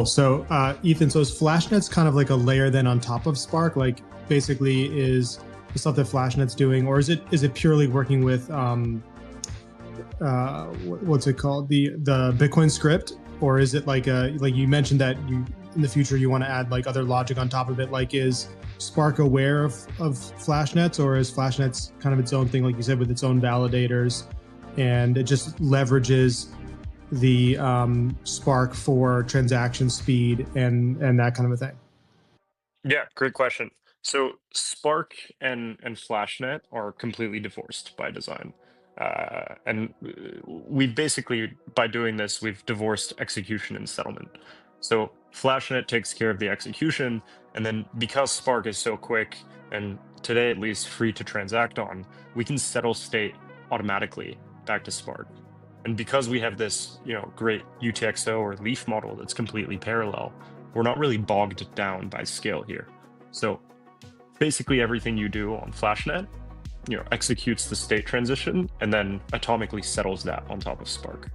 So, Ethan, so is FlashNet's kind of like a layer then on top of Spark? Like, basically, is the stuff that FlashNet's doing, or is it purely working with what's it called, the Bitcoin script, or is it like you mentioned that you in the future you want to add like other logic on top of it? Like, is Spark aware of FlashNets, or is FlashNet's kind of its own thing, like you said, with its own validators, and it just leverages the Spark for transaction speed and that kind of a thing? Yeah, great question. So Spark and FlashNet are completely divorced by design. And we basically, by doing this, we've divorced execution and settlement. So FlashNet takes care of the execution, and then because Spark is so quick and today at least free to transact on, we can settle state automatically back to Spark. And because we have this, great UTXO or leaf model that's completely parallel, we're not really bogged down by scale here. So basically everything you do on FlashNet, executes the state transition and then atomically settles that on top of Spark.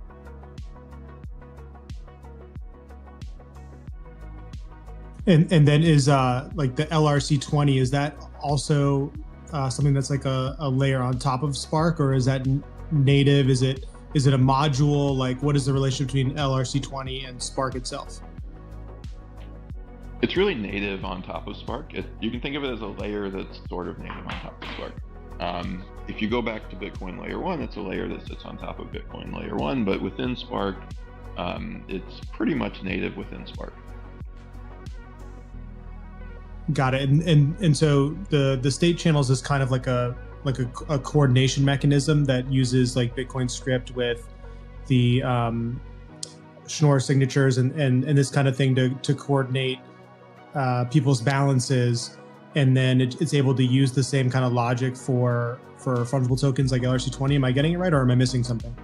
And then is like the LRC20, is that also something that's like a layer on top of Spark, or is that native? Is it a module? Like, what is the relationship between LRC20 and Spark itself? It's really native on top of Spark. You can think of it as a layer that's sort of native on top of Spark. If you go back to Bitcoin layer 1, it's a layer that sits on top of Bitcoin layer 1, but within Spark, it's pretty much native within Spark. Got it. And so the state channels is kind of like a coordination mechanism that uses like Bitcoin script with the Schnorr signatures and this kind of thing to coordinate people's balances, and then it's able to use the same kind of logic for fungible tokens like LRC20. Am I getting it right, or am I missing something?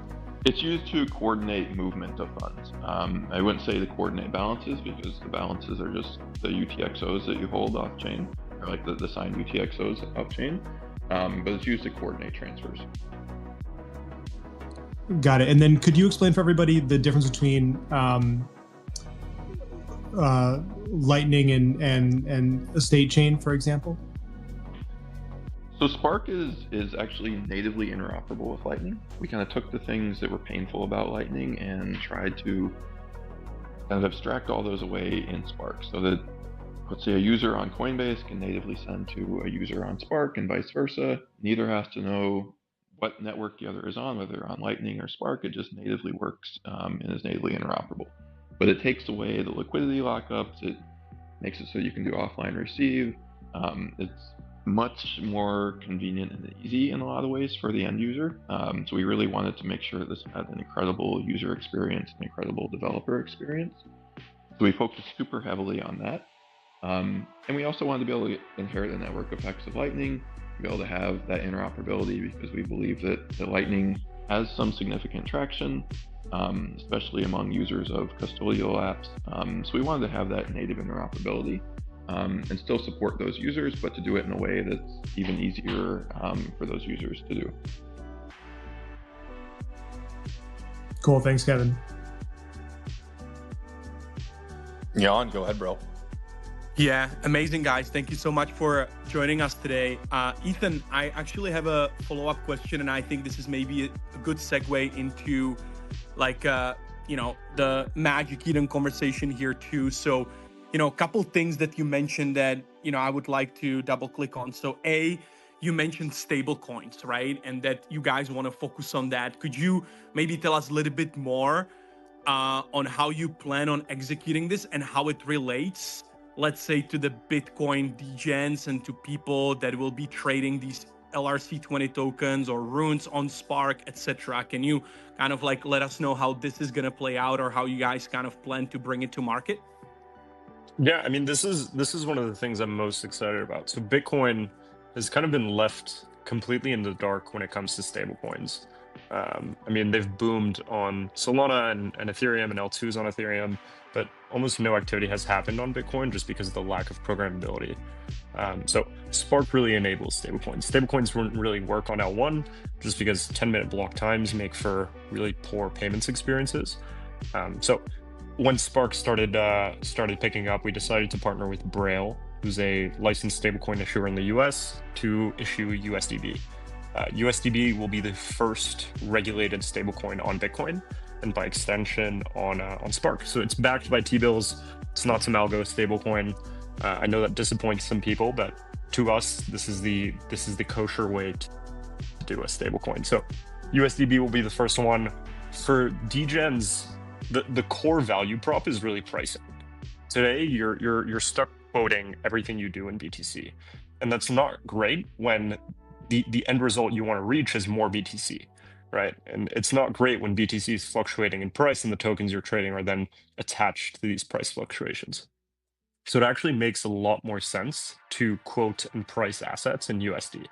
It's used to coordinate movement of funds. I wouldn't say to coordinate balances, because the balances are just the UTXOs that you hold off chain, or like the signed UTXOs off chain. But it's used to coordinate transfers. Got it. And then could you explain for everybody the difference between Lightning and a state chain, for example? So Spark is actually natively interoperable with Lightning. We kind of took the things that were painful about Lightning and tried to kind of abstract all those away in Spark, so that, let's say, a user on Coinbase can natively send to a user on Spark and vice versa. Neither has to know what network the other is on, whether on Lightning or Spark. It just natively works and is natively interoperable. But it takes away the liquidity lockups. It makes it so you can do offline receive. It's much more convenient and easy in a lot of ways for the end user. So we really wanted to make sure this had an incredible user experience, an incredible developer experience. So we focused super heavily on that. And we also wanted to be able to inherit the network effects of Lightning, be able to have that interoperability, because we believe that the Lightning has some significant traction, especially among users of custodial apps. So we wanted to have that native interoperability and still support those users, but to do it in a way that's even easier for those users to do. Cool. Thanks, Kevin. Jan, go ahead, bro. Yeah, amazing, guys. Thank you so much for joining us today. Ethan, I actually have a follow-up question, and I think this is maybe a good segue into like, the Magic Eden conversation here too. So, a couple things that you mentioned that, I would like to double click on. So you mentioned stable coins, right? And that you guys want to focus on that. Could you maybe tell us a little bit more on how you plan on executing this and how it relates, let's say, to the Bitcoin degens and to people that will be trading these LRC20 tokens or runes on Spark, etc. Can you kind of like let us know how this is going to play out, or how you guys kind of plan to bring it to market? Yeah, I mean, this is one of the things I'm most excited about. So Bitcoin has kind of been left completely in the dark when it comes to stablecoins. I mean, they've boomed on Solana and Ethereum, and L2s on Ethereum, but almost no activity has happened on Bitcoin just because of the lack of programmability. So Spark really enables stablecoins. Stablecoins wouldn't really work on L1 just because 10-minute block times make for really poor payments experiences. So when Spark started picking up, we decided to partner with Braille, who's a licensed stablecoin issuer in the US, to issue USDB. USDB will be the first regulated stablecoin on Bitcoin, and by extension on Spark. So it's backed by T-bills. It's not some algo stablecoin. I know that disappoints some people, but to us, this is the kosher way to do a stablecoin. So USDB will be the first one. For degens, the core value prop is really pricing. Today, you're stuck quoting everything you do in BTC, and that's not great when the end result you want to reach is more BTC, right? And it's not great when BTC is fluctuating in price and the tokens you're trading are then attached to these price fluctuations. So it actually makes a lot more sense to quote and price assets in USD,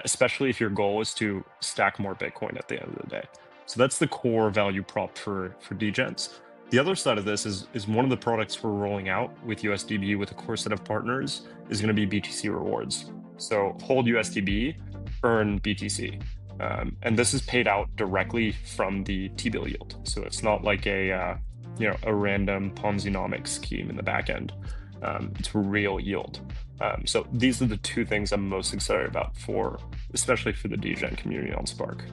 especially if your goal is to stack more Bitcoin at the end of the day. So that's the core value prop for degens. The other side of this is one of the products we're rolling out with USDB with a core set of partners is going to be BTC rewards. So hold USDB, earn BTC. And this is paid out directly from the T-bill yield. So it's not like a random Ponzi-nomic scheme in the back end. It's real yield. So these are the two things I'm most excited about especially for the degen community on Spark.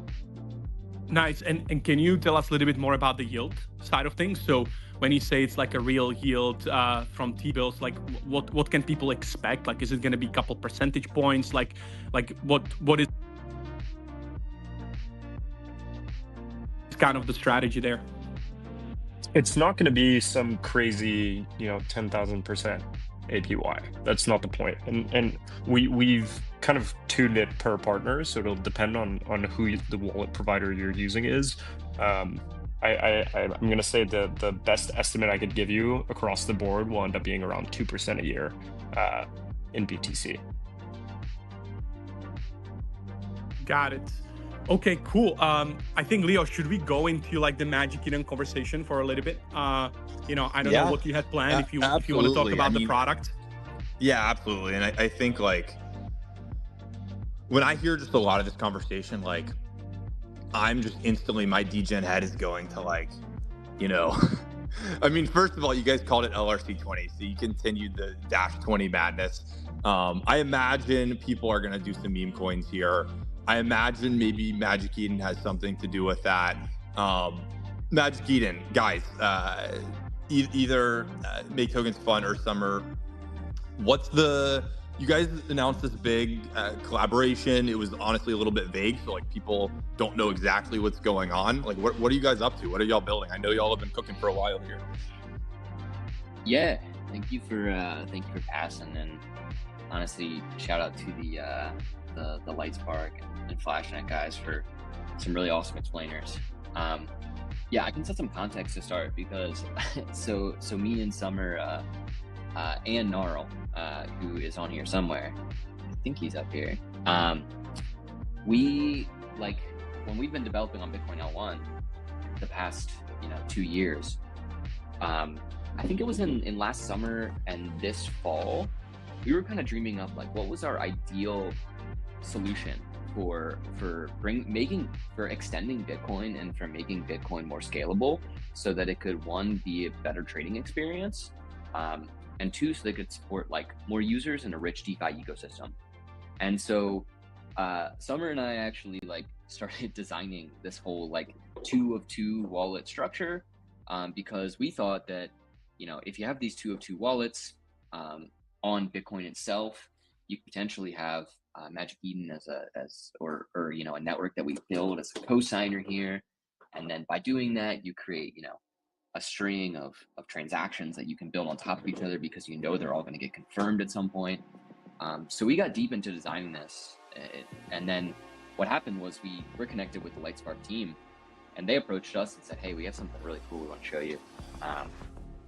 Nice. And can you tell us a little bit more about the yield side of things? So when you say it's like a real yield from T-bills, like what can people expect? Like, is it going to be a couple percentage points? Like what is kind of the strategy there? It's not going to be some crazy, 10,000% APY. That's not the point. And we've kind of tuned it per partner, so it'll depend on who the wallet provider you're using is. I'm going to say the best estimate I could give you across the board will end up being around 2% a year in BTC. Got it. Okay, cool. I think, Leo, should we go into like the Magic Eden conversation for a little bit? I don't know what you had planned, if you want to talk about the product. Yeah, absolutely. And I think like when I hear just a lot of this conversation, like I'm just instantly, my degen head is going to like, I mean, first of all, you guys called it LRC20, so you continued the -20 madness. I imagine people are going to do some meme coins here. I imagine maybe Magic Eden has something to do with that. Magic Eden, guys, either make tokens fun or summer. You guys announced this big collaboration. It was honestly a little bit vague, so like people don't know exactly what's going on. Like, what are you guys up to? What are y'all building? I know y'all have been cooking for a while here. Yeah, thank you for passing, and honestly, shout out to the Lightspark and Flashnet guys for some really awesome explainers. Yeah, I can set some context to start because so me and Summer and Gnarl, who is on here somewhere, I think he's up here. We when we've been developing on Bitcoin L1 the past 2 years. I think it was in last summer and this fall, we were kind of dreaming up like what was our ideal solution for extending Bitcoin and for making Bitcoin more scalable, so that it could, one, be a better trading experience, and two, so they could support like more users in a rich DeFi ecosystem. And so Summer and I actually started designing this whole 2 of 2 wallet structure, because we thought that if you have these 2 of 2 wallets on Bitcoin itself, you potentially have Magic Eden as a network that we build as a co-signer here, and then by doing that you create a string of transactions that you can build on top of each other, because they're all going to get confirmed at some point. So we got deep into designing this, and then what happened was we were connected with the Lightspark team, and they approached us and said, hey, we have something really cool we want to show you.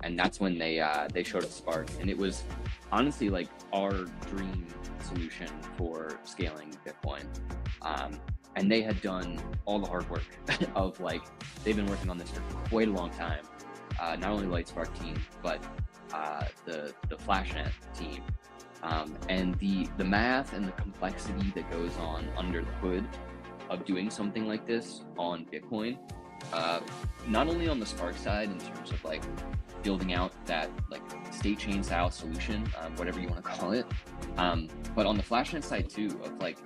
And that's when they showed us Spark, and it was honestly our dream solution for scaling Bitcoin. And they had done all the hard work of they've been working on this for quite a long time. Not only Lightspark team, but the Flashnet team. And the math and the complexity that goes on under the hood of doing something like this on Bitcoin not only on the Spark side in terms of like building out that like state chain style solution, whatever you want to call it, but on the Flashnet side too, of like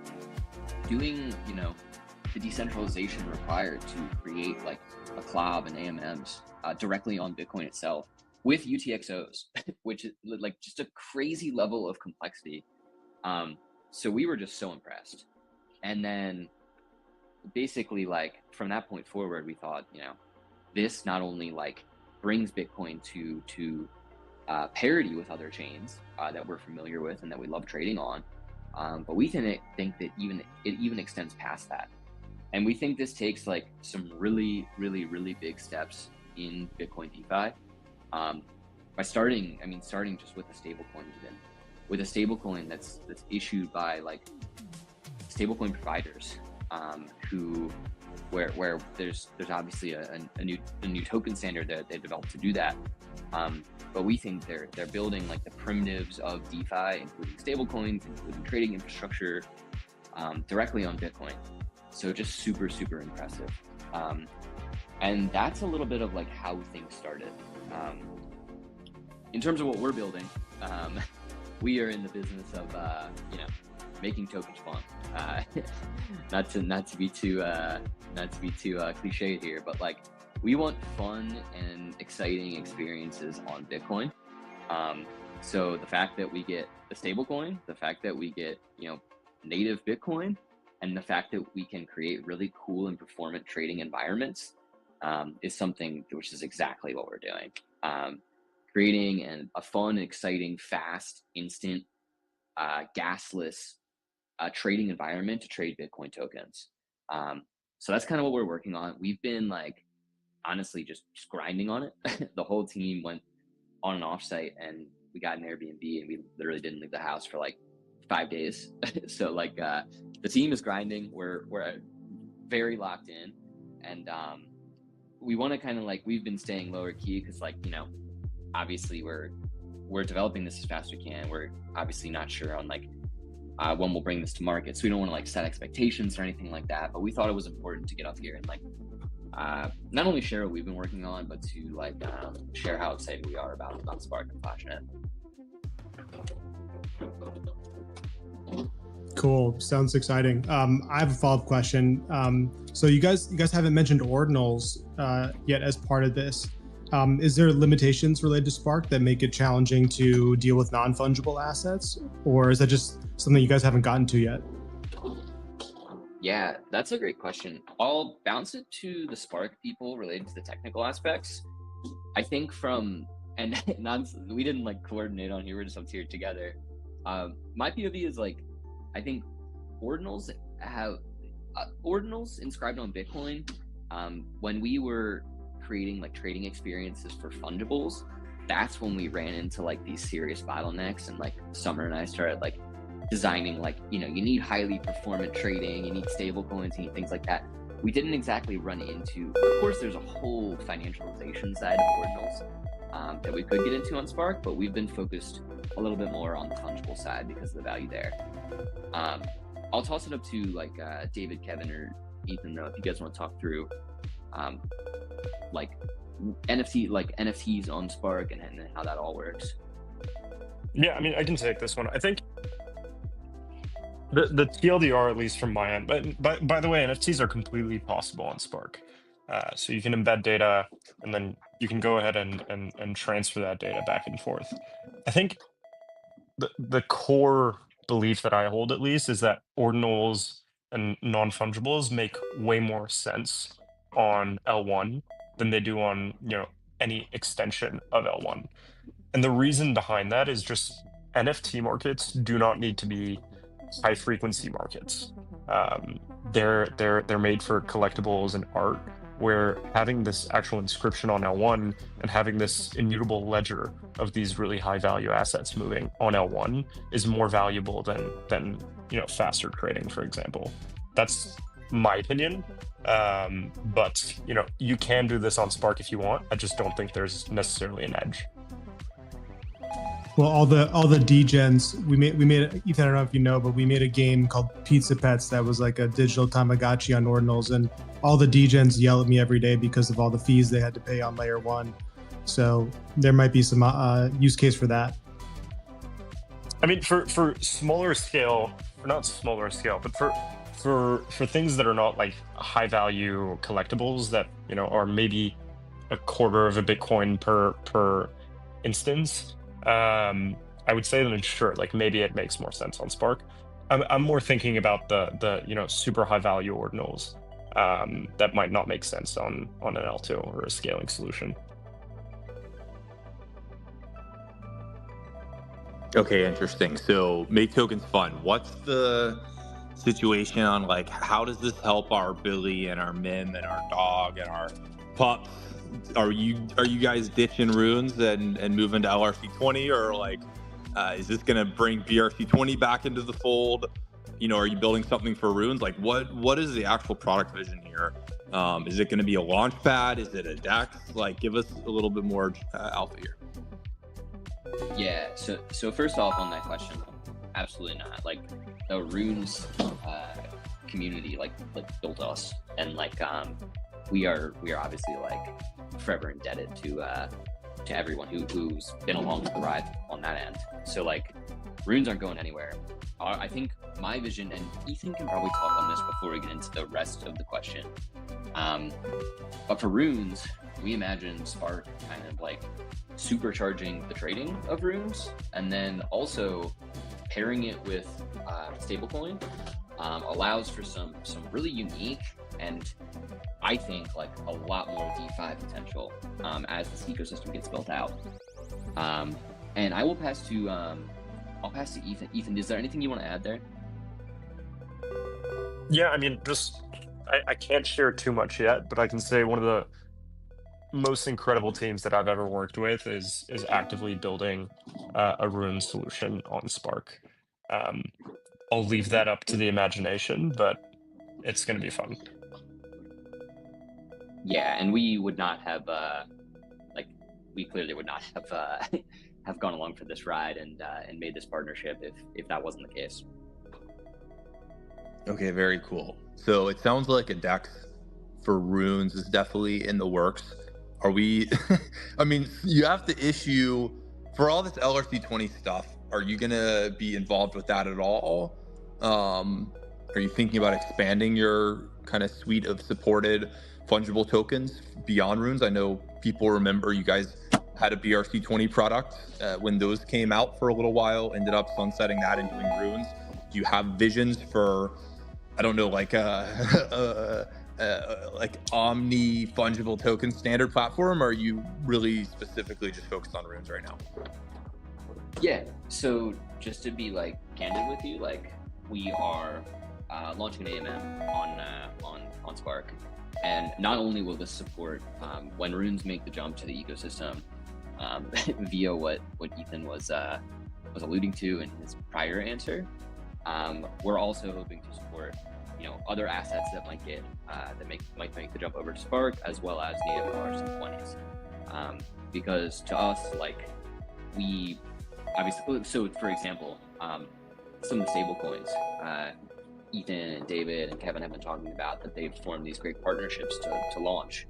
doing, you know, the decentralization required to create like a CLOB and AMMs directly on Bitcoin itself with UTXOs, which is like just a crazy level of complexity. So we were just so impressed. And then basically like from that point forward, we thought, you know, this not only like brings Bitcoin to parity with other chains that we're familiar with and that we love trading on, but we think that it even extends past that. And we think this takes like some really big steps in Bitcoin DeFi by starting just with a stablecoin, even with a stablecoin that's issued by like stablecoin providers, where there's obviously a new token standard that they developed to do that. But we think they're building like the primitives of DeFi, including stablecoins, including trading infrastructure, directly on Bitcoin. So just super impressive. And that's a little bit of like how things started. In terms of what we're building, we are in the business of you know, making tokens fun. Not to be too cliche here, but like we want fun and exciting experiences on Bitcoin. So the fact that we get the stablecoin, the fact that we get, you know, native Bitcoin, and the fact that we can create really cool and performant trading environments is something which is exactly what we're doing. Creating a fun, exciting, fast, instant, gasless trading environment to trade Bitcoin tokens. So that's kind of what we're working on. We've been like, honestly, just grinding on it. The whole team went on an offsite and we got an Airbnb and we literally didn't leave the house for like 5 days. So like the team is grinding. We're very locked in, and we want to kind of like, we've been staying lower key because like, you know, obviously we're developing this as fast as we can. We're obviously not sure on like when we'll bring this to market, so we don't want to like set expectations or anything like that. But we thought it was important to get up here and like not only share what we've been working on, but to like share how excited we are about Spark and Flashnet. Cool. Sounds exciting. I have a follow-up question. So you guys haven't mentioned ordinals yet as part of this. Is there limitations related to Spark that make it challenging to deal with non-fungible assets, or is that just something you guys haven't gotten to yet? Yeah, that's a great question. I'll bounce it to the Spark people related to the technical aspects. I think we didn't like coordinate on here, we're just up here together. My POV is like, I think ordinals have ordinals inscribed on Bitcoin. When we were creating like trading experiences for fungibles, that's when we ran into like these serious bottlenecks, and like Summer and I started like designing like, you know, you need highly performant trading, you need stable coins, you need things like that. We didn't exactly run into, of course there's a whole financialization side of ordinals that we could get into on Spark, but we've been focused a little bit more on the fungible side because of the value there. I'll toss it up to like David, Kevin, or Ethan though, if you guys want to talk through like NFTs on Spark and how that all works. Yeah, I mean, I can take this one. I think the TLDR, at least from my end, but by the way, NFTs are completely possible on Spark. So you can embed data, and then you can go ahead and transfer that data back and forth. I think the core belief that I hold, at least, is that ordinals and non-fungibles make way more sense on L1 than they do on, you know, any extension of L1. And the reason behind that is just NFT markets do not need to be high frequency markets. They're made for collectibles and art, where having this actual inscription on L1 and having this immutable ledger of these really high value assets moving on L1 is more valuable than you know, faster trading, for example. That's my opinion. But you know, you can do this on Spark if you want. I just don't think there's necessarily an edge. Well, all the degens we made Ethan, I don't know if you know, but we made a game called Pizza Pets that was like a digital Tamagotchi on Ordinals, and all the degens yell at me every day because of all the fees they had to pay on layer 1. So there might be some use case for that. I mean, for smaller scale, or not smaller scale, but for things that are not like high value collectibles that, you know, are maybe a quarter of a Bitcoin per instance, I would say that sure, like maybe it makes more sense on Spark. I'm more thinking about the you know, super high value ordinals that might not make sense on an L2 or a scaling solution. Okay, interesting. So make tokens fun. What's the situation on like how does this help our Billy and our Mim and our dog and our pups? Are you guys ditching runes and moving to LRC20, or like is this gonna bring BRC20 back into the fold? You know, are you building something for runes? Like what is the actual product vision here? Is it gonna be a launch pad? Is it a DEX? Like give us a little bit more alpha here. Yeah, so first off on that question, absolutely not. Like the runes community like built us, and like we are obviously like forever indebted to everyone who's been along for the ride on that end. So like runes aren't going anywhere. I think my vision, and Ethan can probably talk on this before we get into the rest of the question. But for runes, we imagine Spark kind of like supercharging the trading of runes, and then also pairing it with stablecoin allows for some really unique and I think like a lot more DeFi potential as this ecosystem gets built out. And I will pass to Ethan. Ethan, is there anything you want to add there? Yeah, I mean, just I can't share too much yet, but I can say one of the most incredible teams that I've ever worked with is actively building a rune solution on Spark. I'll leave that up to the imagination, but it's going to be fun. Yeah, and we would not have we clearly would not have have gone along for this ride and made this partnership if that wasn't the case. Okay, very cool. So it sounds like a DEX for runes is definitely in the works. Are we, I mean, you have to issue, for all this LRC20 stuff, are you going to be involved with that at all? Are you thinking about expanding your kind of suite of supported fungible tokens beyond runes? I know people remember you guys had a BRC20 product when those came out for a little while, ended up sunsetting that and doing runes. Do you have visions for, I don't know, like omni fungible token standard platform, or are you really specifically just focused on runes right now? Yeah, so just to be like candid with you, like we are launching an AMM on Spark, and not only will this support when runes make the jump to the ecosystem via what Ethan was alluding to in his prior answer, we're also hoping to support other assets that might get might make the jump over to Spark, as well as native LRC20s. Because to us, like we obviously, so for example, some of the stable coins, Ethan and David and Kevin have been talking about that they've formed these great partnerships to launch.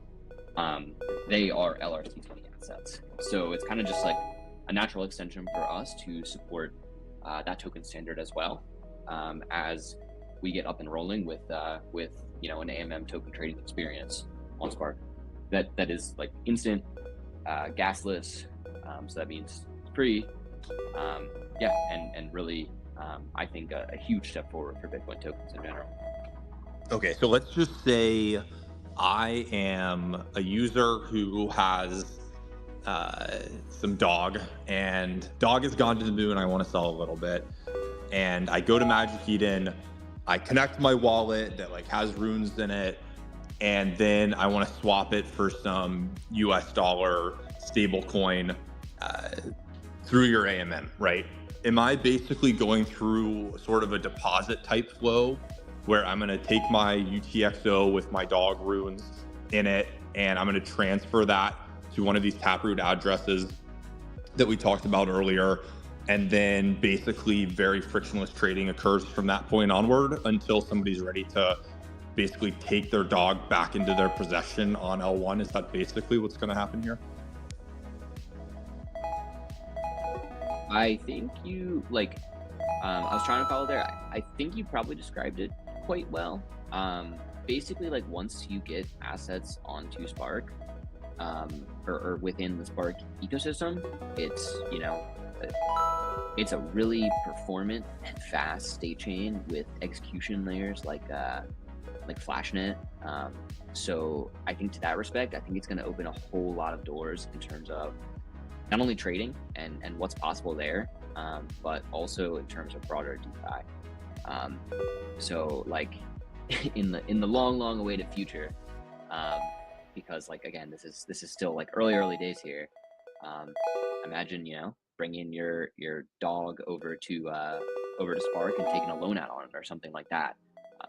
They are LRC20 assets, so it's kind of just like a natural extension for us to support that token standard as well, as we get up and rolling with an AMM token trading experience on Spark that is like instant, gasless, so that means free, and really I think a huge step forward for Bitcoin tokens in general. Okay, so let's just say I am a user who has some dog, and dog has gone to the moon. I want to sell a little bit, and I go to Magic Eden. I connect my wallet that like has runes in it, and then I want to swap it for some US dollar stable coin through your AMM, right? Am I basically going through sort of a deposit type flow where I'm going to take my UTXO with my dog runes in it, and I'm going to transfer that to one of these Taproot addresses that we talked about earlier. And then basically very frictionless trading occurs from that point onward until somebody's ready to basically take their dog back into their possession on L1. Is that basically what's going to happen here? I think you I was trying to follow there. I think you probably described it quite well. Basically, like once you get assets onto Spark, or within the Spark ecosystem, it's it's a really performant and fast state chain with execution layers like Flashnet. So I think to that respect, I think it's going to open a whole lot of doors in terms of not only trading and what's possible there, but also in terms of broader DeFi. So like in the long awaited future, because like again, this is still like early days here. Imagine bringing your dog over to Spark and taking a loan out on it or something like that.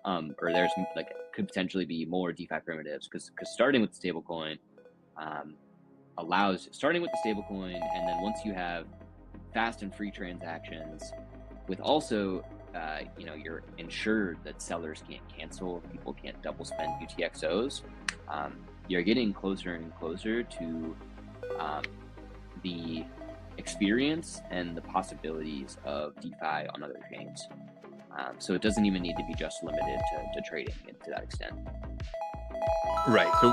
Or there's like could potentially be more DeFi primitives because starting with the stablecoin allows starting with the stablecoin, and then once you have fast and free transactions with also you're ensured that sellers can't cancel, people can't double spend UTXOs, you're getting closer and closer to the experience and the possibilities of DeFi on other chains. So it doesn't even need to be just limited to trading to that extent. Right. So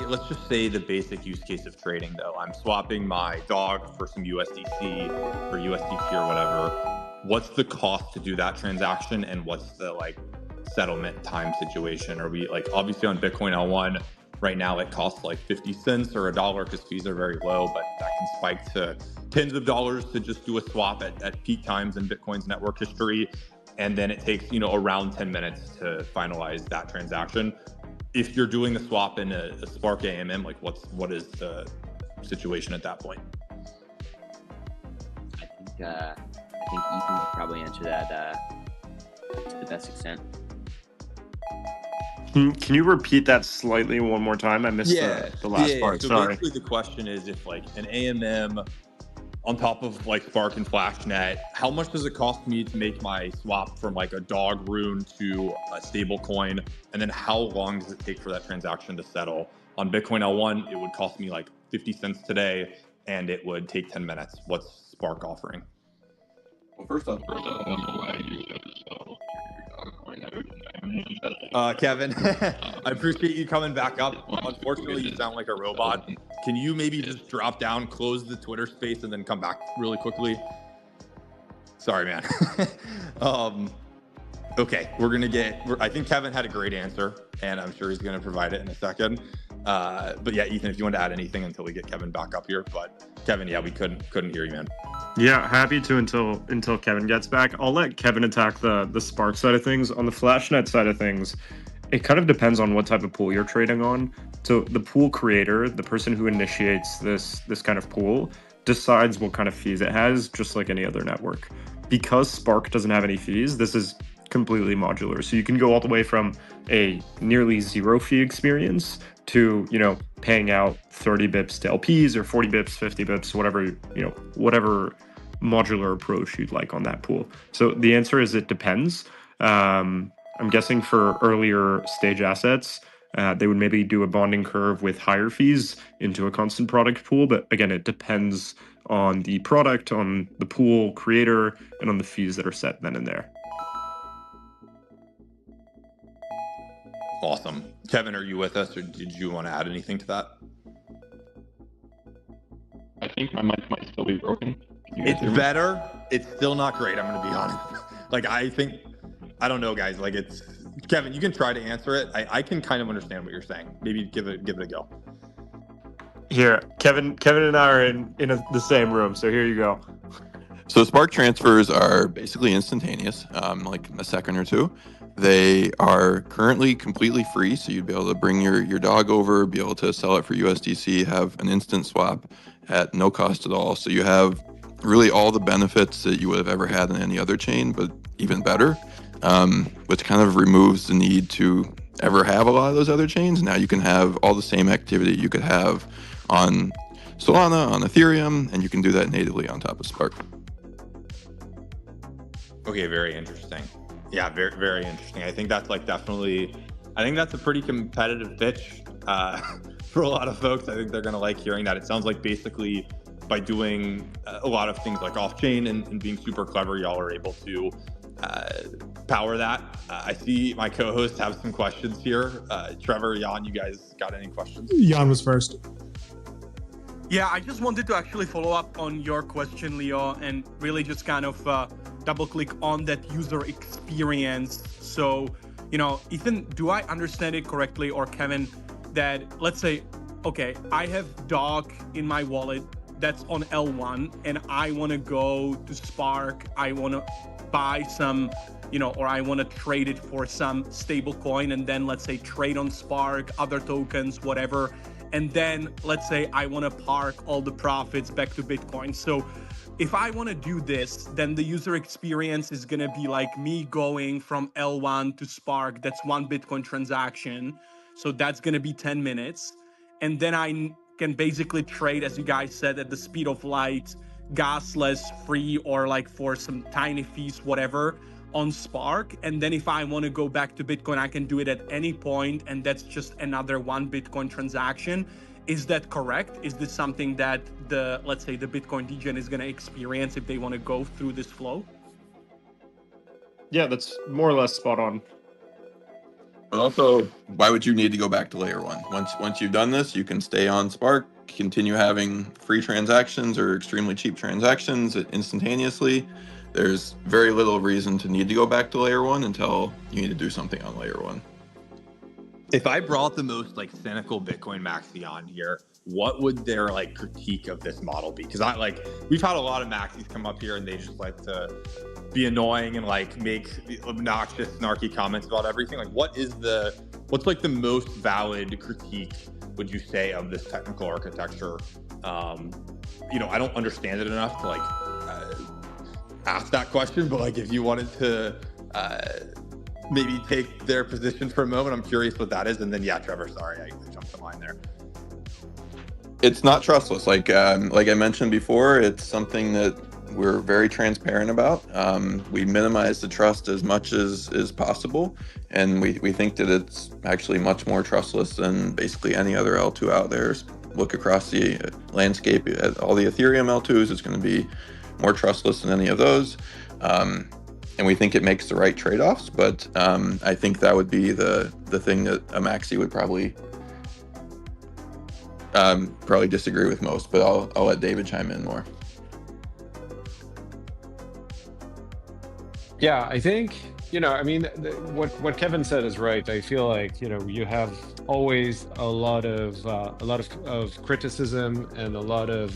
let's just say the basic use case of trading though, I'm swapping my dog for some USDC or USDT or whatever. What's the cost to do that transaction, and what's the like settlement time situation? Are we like obviously on Bitcoin L1 right now it costs like 50 cents or $1 because fees are very low, but that can spike to tens of dollars to just do a swap at peak times in Bitcoin's network history. And then it takes, around 10 minutes to finalize that transaction. If you're doing the swap in a Spark AMM, like what is the situation at that point? I think Ethan could probably answer that to the best extent. Can you repeat that slightly one more time? I missed the last part. So sorry. Basically the question is if like an AMM on top of like Spark and Flashnet, how much does it cost me to make my swap from like a dog rune to a stable coin? And then how long does it take for that transaction to settle? On Bitcoin L1, it would cost me like 50 cents today and it would take 10 minutes. What's Spark offering? Well, first off, I don't know why you Kevin, I appreciate you coming back up. Unfortunately, you sound like a robot. Can you maybe just drop down, close the Twitter space, and then come back really quickly? Sorry, man. Okay, I think Kevin had a great answer, and I'm sure he's going to provide it in a second. But yeah, Ethan, if you want to add anything until we get Kevin back up here. But Kevin, yeah, we couldn't hear you, man. Yeah, happy to until Kevin gets back. I'll let Kevin attack the Spark side of things. On the Flashnet side of things, it kind of depends on what type of pool you're trading on. So the pool creator, the person who initiates this kind of pool, decides what kind of fees it has, just like any other network. Because Spark doesn't have any fees, this is completely modular. So you can go all the way from a nearly zero fee experience to, paying out 30 bips to LPs or 40 bips, 50 bips, whatever modular approach you'd like on that pool. So the answer is it depends. I'm guessing for earlier stage assets, they would maybe do a bonding curve with higher fees into a constant product pool. But again, it depends on the product, on the pool creator, and on the fees that are set then and there. Awesome. Kevin, are you with us, or did you want to add anything to that? I think my mic might still be broken. It's better. It's still not great, I'm going to be honest. I don't know, guys. Kevin, you can try to answer it. I can kind of understand what you're saying. Maybe give it a go. Here, Kevin and I are in the same room, so here you go. So Spark transfers are basically instantaneous, like a second or two. They are currently completely free, so you'd be able to bring your dog over, be able to sell it for USDC, have an instant swap at no cost at all. So you have really all the benefits that you would have ever had in any other chain, but even better, which kind of removes the need to ever have a lot of those other chains. Now you can have all the same activity you could have on Solana, on Ethereum, and you can do that natively on top of Spark. Okay, very interesting. Yeah, very, very interesting. I think that's like definitely, I think that's a pretty competitive pitch for a lot of folks. I think they're going to like hearing that. It sounds like basically by doing a lot of things like off-chain and being super clever, y'all are able to power that. I see my co-hosts have some questions here. Trevor, Jan, you guys got any questions? Jan was first. Yeah, I just wanted to actually follow up on your question, Leo, and really just kind of double click on that user experience. So, Ethan, do I understand it correctly, or Kevin, that let's say, okay, I have Dog in my wallet that's on L1 and I want to go to Spark, I want to buy some, or I want to trade it for some stable coin, and then let's say trade on Spark, other tokens, whatever. And then let's say I want to park all the profits back to Bitcoin. So if I want to do this, then the user experience is going to be like me going from L1 to Spark. That's one Bitcoin transaction. So that's going to be 10 minutes. And then I can basically trade, as you guys said, at the speed of light, gasless, free, or like for some tiny fees, whatever, on Spark. And then if I want to go back to Bitcoin, I can do it at any point, and that's just another one Bitcoin transaction. Is that correct? Is this something that let's say the Bitcoin degen is going to experience if they want to go through this flow? Yeah, that's more or less spot on. But also, why would you need to go back to layer one? Once you've done this, you can stay on Spark, continue having free transactions or extremely cheap transactions instantaneously. There's very little reason to need to go back to layer one until you need to do something on layer one. If I brought the most like cynical Bitcoin maxi on here, what would their like critique of this model be? Because we've had a lot of maxis come up here and they just like to be annoying and like make obnoxious, snarky comments about everything. Like, what's like the most valid critique would you say of this technical architecture? I don't understand it enough to like ask that question, but like if you wanted to maybe take their position for a moment, I'm curious what that is. And then yeah, Trevor, sorry, I jumped the line there. It's not trustless. Like I mentioned before, it's something that we're very transparent about. We minimize the trust as much as possible, and we think that it's actually much more trustless than basically any other L2 out there. Look across the landscape at all the Ethereum L2s, it's going to be more trustless than any of those. And we think it makes the right trade-offs, but I think that would be the thing that a maxi would probably disagree with most, but I'll let David chime in more. Yeah, I think, what Kevin said is right. I feel like, you have always a lot of criticism and a lot of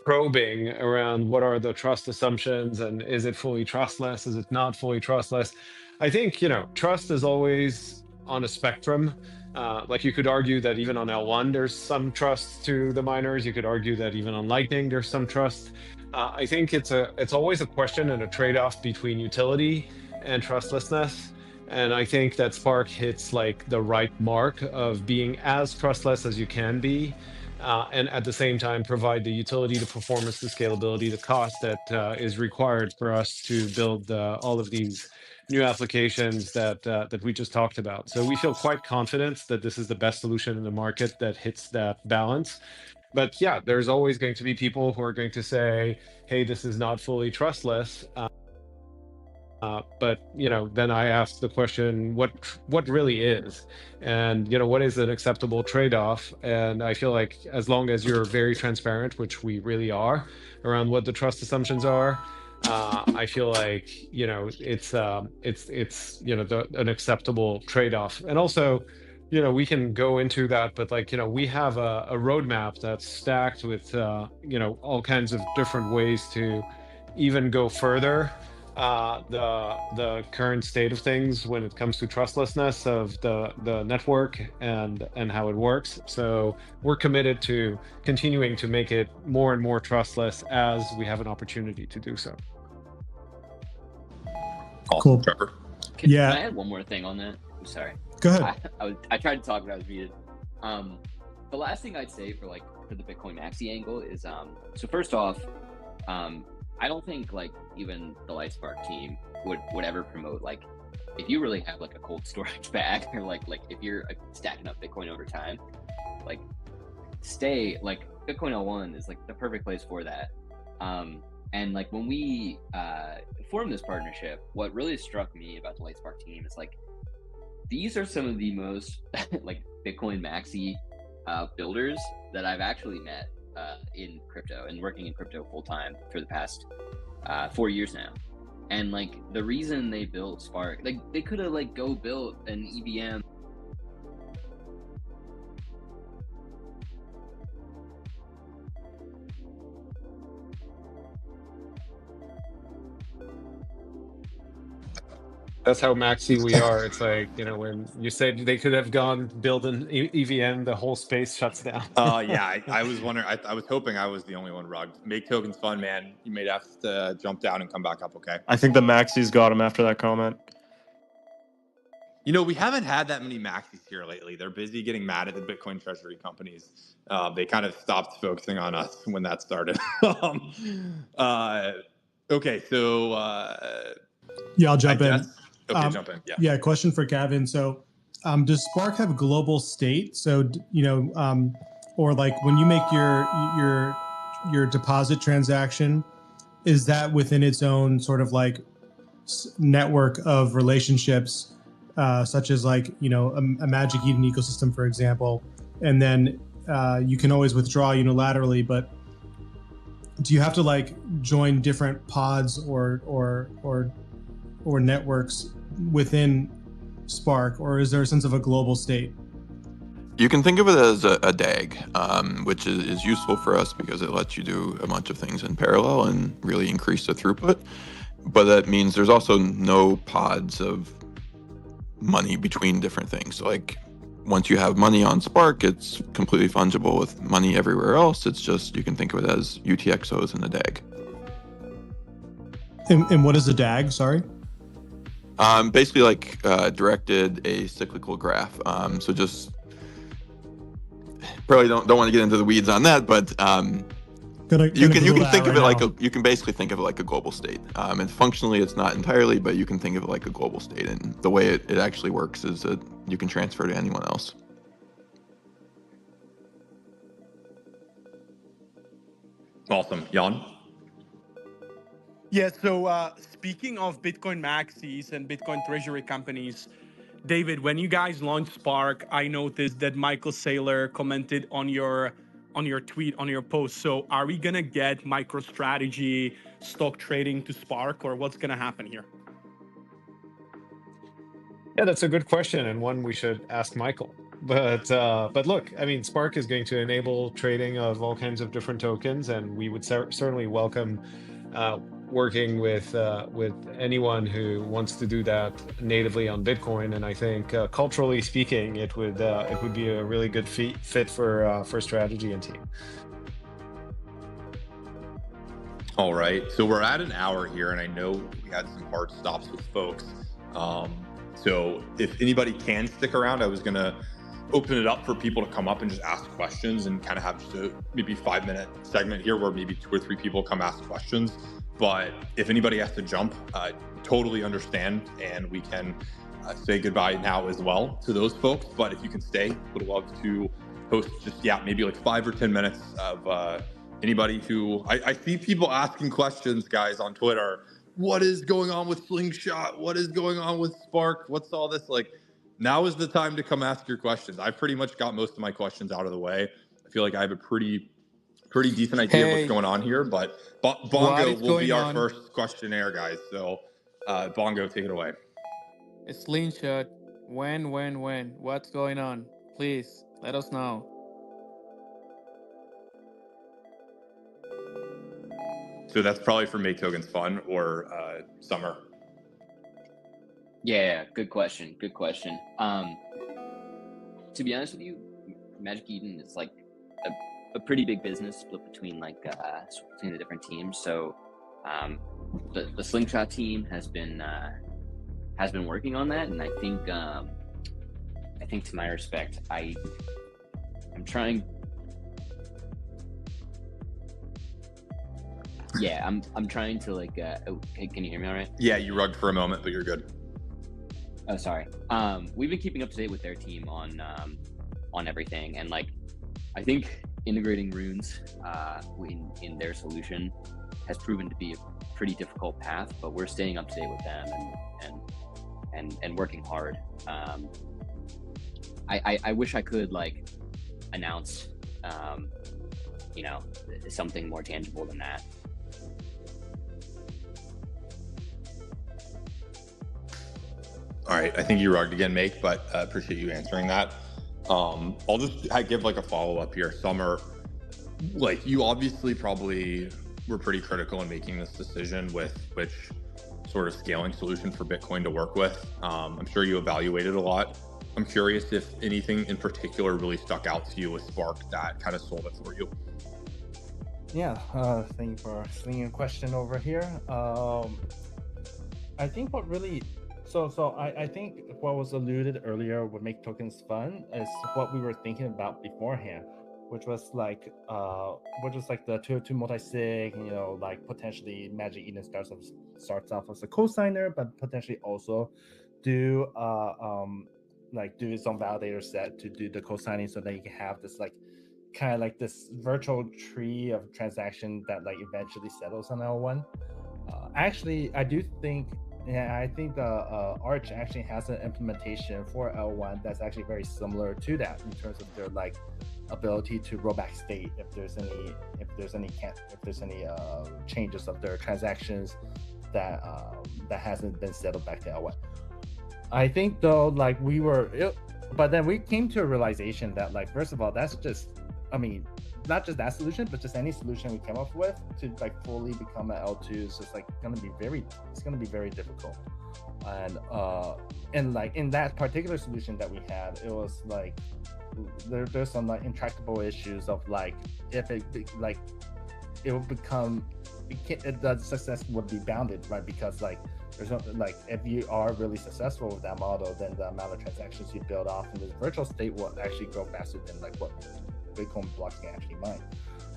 probing around what are the trust assumptions and is it fully trustless? Is it not fully trustless? I think, trust is always on a spectrum. Like you could argue that even on L1, there's some trust to the miners. You could argue that even on Lightning, there's some trust. I think it's always a question and a trade-off between utility and trustlessness. And I think that Spark hits like the right mark of being as trustless as you can be, and at the same time provide the utility, the performance, the scalability, the cost that is required for us to build all of these new applications that we just talked about. So we feel quite confident that this is the best solution in the market that hits that balance. But yeah, there's always going to be people who are going to say, hey, this is not fully trustless. But then I ask the question, what really is? And what is an acceptable trade-off? And I feel like as long as you're very transparent, which we really are, around what the trust assumptions are, I feel like it's an acceptable trade-off. And also, we can go into that, but we have a roadmap that's stacked with all kinds of different ways to even go further the current state of things when it comes to trustlessness of the network and how it works. So we're committed to continuing to make it more and more trustless as we have an opportunity to do so. Awesome. Cool. Trevor. Can I add one more thing on that? I'm sorry. Go ahead. I tried to talk, but I was muted. The last thing I'd say for the Bitcoin Maxi angle is so first off, I don't think like even the Lightspark team would ever promote like if you really have like a cold storage bag or like if you're stacking up Bitcoin over time, like stay like Bitcoin L1 is like the perfect place for that. And like when we formed this partnership, what really struck me about the Lightspark team is like these are some of the most like Bitcoin Maxi builders that I've actually met in crypto and working in crypto full time for the past 4 years now. And like the reason they built Spark, like they could have like go built an EVM. That's how maxi we are. It's like, you know, when you said they could have gone build an EVM, the whole space shuts down. Yeah, I was wondering. I was hoping I was the only one rugged. Make tokens fun, man. You may have to jump down and come back up, okay? I think the maxis got him after that comment. You know, we haven't had that many maxis here lately. They're busy getting mad at the Bitcoin treasury companies. They kind of stopped focusing on us when that started. Okay, so Yeah, I'll jump in. Okay, jump in. Yeah. Yeah, question for Gavin. So, does Spark have global state? So, you know, or like when you make your deposit transaction, is that within its own sort of like network of relationships, such as like, you know, a Magic Eden ecosystem, for example, and then you can always withdraw unilaterally, but do you have to like join different pods or networks within Spark, or is there a sense of a global state? You can think of it as a DAG, which is useful for us because it lets you do a bunch of things in parallel and really increase the throughput. But that means there's also no pods of money between different things. So like once you have money on Spark, it's completely fungible with money everywhere else. It's just, you can think of it as UTXOs in a DAG. And what is a DAG? Sorry. Basically like directed acyclical graph. So just probably don't want to get into the weeds on that, but you can think of it like you can basically think of it like a global state. And functionally it's not entirely, but you can think of it like a global state. And the way it actually works is that you can transfer to anyone else. Awesome. Jan? Yeah, so speaking of Bitcoin maxis and Bitcoin treasury companies, David, when you guys launched Spark, I noticed that Michael Saylor commented on your tweet, on your post. So are we gonna get MicroStrategy stock trading to Spark, or what's gonna happen here? Yeah, that's a good question, and one we should ask Michael. But look, I mean, Spark is going to enable trading of all kinds of different tokens, and we would certainly welcome working with anyone who wants to do that natively on Bitcoin. And I think culturally speaking, it would be a really good fit for strategy and team. All right, so we're at an hour here, and I know we had some hard stops with folks. So if anybody can stick around, I was gonna open it up for people to come up and just ask questions and kind of have just a maybe 5-minute segment here where maybe 2 or 3 people come ask questions. But if anybody has to jump, totally understand, and we can say goodbye now as well to those folks. But if you can stay, would love to host just, maybe like 5 or 10 minutes of anybody who, I see people asking questions, guys, on Twitter. What is going on with Slingshot? What is going on with Spark? What's all this? Like, now is the time to come ask your questions. I pretty much got most of my questions out of the way. I feel like I have a pretty decent idea of what's going on here, but Bongo will be our first questionnaire, guys. So Bongo, take it away. Slingshot, when? What's going on? Please, let us know. So that's probably for Make Tokens Fun or Summer. Yeah, good question. To be honest with you, Magic Eden is like a pretty big business split between between the different teams. So the Slingshot team has been working on that, and I think to my respect, I'm trying. Yeah, I'm trying to like. Can you hear me all right? Yeah, you rugged for a moment, but you're good. Oh, sorry. We've been keeping up to date with their team on everything, and like, I think integrating runes in their solution has proven to be a pretty difficult path, but we're staying up to date with them and working hard. I wish I could like announce, something more tangible than that. All right, I think you rugged again, Make, but appreciate you answering that. I'll just give like a follow-up here. Summer, like you obviously probably were pretty critical in making this decision with which sort of scaling solution for Bitcoin to work with. I'm sure you evaluated a lot. I'm curious if anything in particular really stuck out to you with Spark that kind of sold it for you. Yeah, thank you for slinging a question over here. I think what really, I think what was alluded earlier would make tokens fun is what we were thinking about beforehand, which was like the 202 multi-sig, like potentially Magic Eden starts off as a cosigner, but potentially also do its own validator set to do the cosigning, so that you can have this like kind of like this virtual tree of transaction that like eventually settles on L1. Actually, I think the Arch actually has an implementation for L1 that's actually very similar to that in terms of their like ability to roll back state if there's any changes of their transactions that hasn't been settled back to L1. I think though, like but then we came to a realization that like, first of all, that's just, not just that solution, but just any solution we came up with to like fully become an L2 is just like going to be very difficult. And like in that particular solution that we had, it was like there's some like intractable issues of like if it like it will become the success would be bounded, right? Because like there's no, like if you are really successful with that model, then the amount of transactions you build off in this virtual state will actually grow faster than like what Bitcoin blocks can actually mine.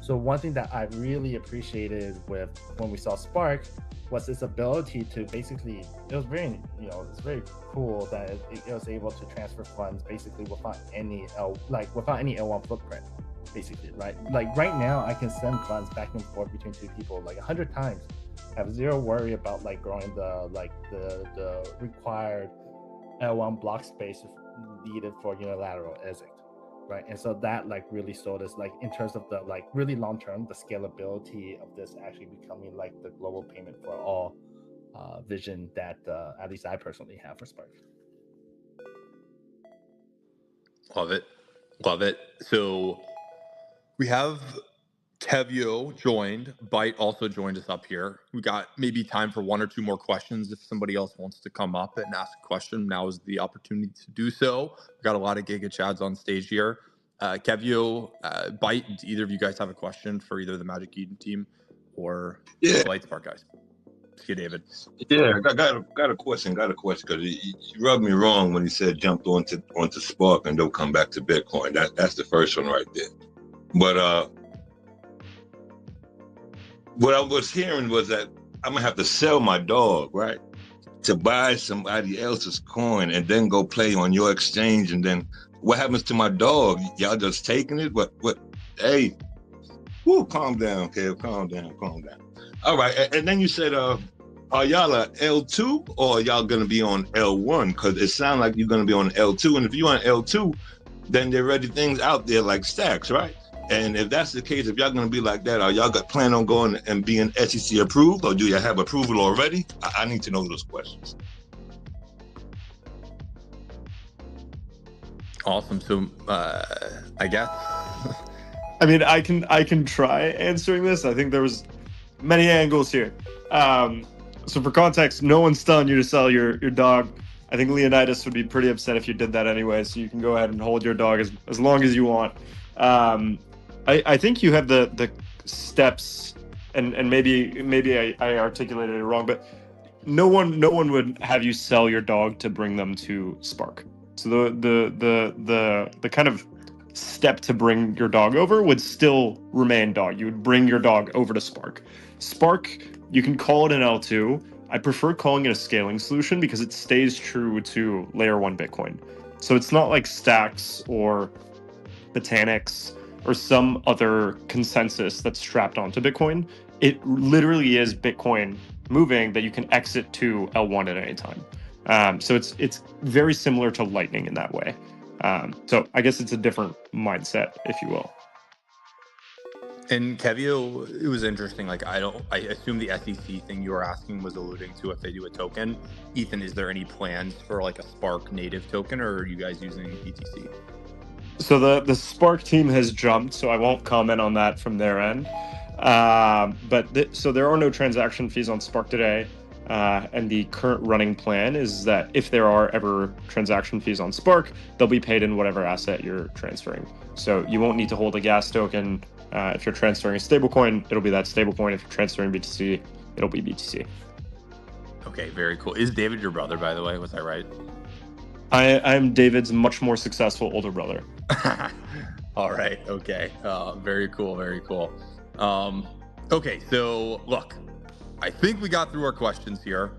So one thing that I really appreciated with when we saw Spark was its ability to basically, it's very cool that it was able to transfer funds basically without any L1 footprint, basically, right? Like right now, I can send funds back and forth between two people like 100 times, have zero worry about like growing the required L1 block space needed for unilateral exec. Right, and so that like really sold us like in terms of the like really long term, the scalability of this actually becoming like the global payment for all vision that at least I personally have for Spark. Love it. So we have Tevio joined, Byte also joined us up here. We got maybe time for one or two more questions. If somebody else wants to come up and ask a question, now is the opportunity to do so. We've got a lot of Giga Chads on stage here. Tevio, Byte, do either of you guys have a question for either the Magic Eden team or the Light Spark guys? See you, David. Yeah, I got a question because you rubbed me wrong when you said jumped onto Spark and don't come back to Bitcoin. That's the first one right there. But what I was hearing was that I'm gonna have to sell my dog, right, to buy somebody else's coin and then go play on your exchange. And then what happens to my dog? Y'all just taking it? What? Hey, whoo, calm down, Kev. Calm down. All right. And then you said, are y'all a L2 or are y'all gonna be on L1? Because it sounds like you're gonna be on L2. And if you're on L2, then there are already things out there like stacks, right? And if that's the case, if y'all gonna be like that, are y'all plan on going and being SEC approved, or do you have approval already? I need to know those questions. Awesome. So I guess. I mean, I can try answering this. I think there was many angles here. So for context, no one's telling you to sell your dog. I think Leonidas would be pretty upset if you did that anyway. So you can go ahead and hold your dog as long as you want. I think you have the steps, and maybe I articulated it wrong, but no one would have you sell your dog to bring them to Spark. So the kind of step to bring your dog over would still remain dog. You would bring your dog over to Spark. Spark, you can call it an L2. I prefer calling it a scaling solution because it stays true to layer 1 Bitcoin. So it's not like Stacks or Botanics or some other consensus that's strapped onto Bitcoin. It literally is Bitcoin moving that you can exit to L1 at any time. So it's very similar to Lightning in that way. So I guess it's a different mindset, if you will. And Kevio, it was interesting. Like, I assume the SEC thing you were asking was alluding to if they do a token. Ethan, is there any plans for like a Spark native token, or are you guys using BTC? So the Spark team has jumped, so I won't comment on that from their end. So there are no transaction fees on Spark today. And the current running plan is that if there are ever transaction fees on Spark, they'll be paid in whatever asset you're transferring. So you won't need to hold a gas token. If you're transferring a stablecoin, it'll be that stablecoin. If you're transferring BTC, it'll be BTC. Okay, very cool. Is David your brother, by the way? Was I right? I'm David's much more successful older brother. All right. Okay. Very cool. Very cool. Okay. So look, I think we got through our questions here.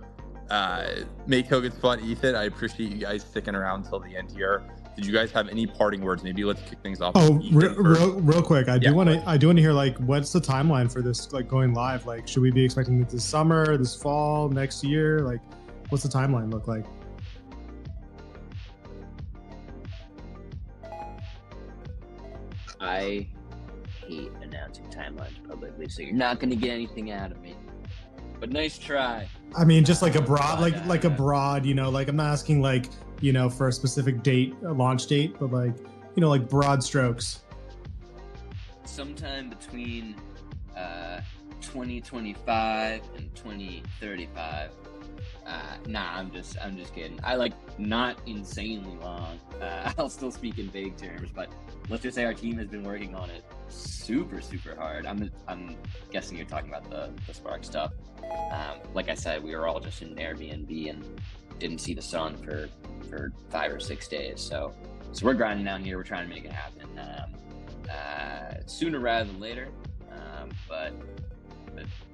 Make tokens fun, Ethan. I appreciate you guys sticking around until the end here. Did you guys have any parting words? Maybe let's kick things off. Oh, real quick. I do want to hear, like, what's the timeline for this, like, going live? Like, should we be expecting it this summer, this fall, next year? Like, what's the timeline look like? I hate announcing timelines publicly, so you're not going to get anything out of me. But nice try. I mean, just like a broad, like a broad, you know, like I'm not asking like, you know, for a specific date, a launch date, but like, you know, like broad strokes. Sometime between 2025 and 2035. Nah, I'm just kidding. I like not insanely long. I'll still speak in vague terms, but let's just say our team has been working on it super hard. I'm guessing you're talking about the Spark stuff. Like I said, we were all just in an Airbnb and didn't see the sun for 5 or 6 days. So we're grinding down here. We're trying to make it happen sooner rather than later. But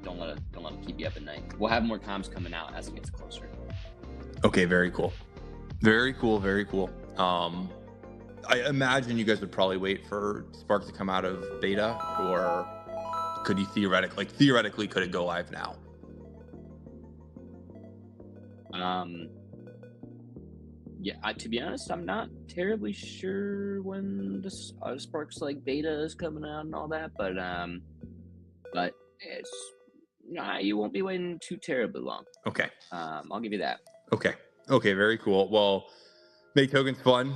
don't let it keep you up at night. We'll have more comms coming out as it gets closer. Okay, very cool. Very cool. I imagine you guys would probably wait for Spark to come out of beta, or could you theoretically could it go live now? Yeah, to be honest, I'm not terribly sure when the Spark's like beta is coming out and all that, but it's you won't be waiting too terribly long. Okay. I'll give you that. Okay, very cool. Well, Make Tokens Fun.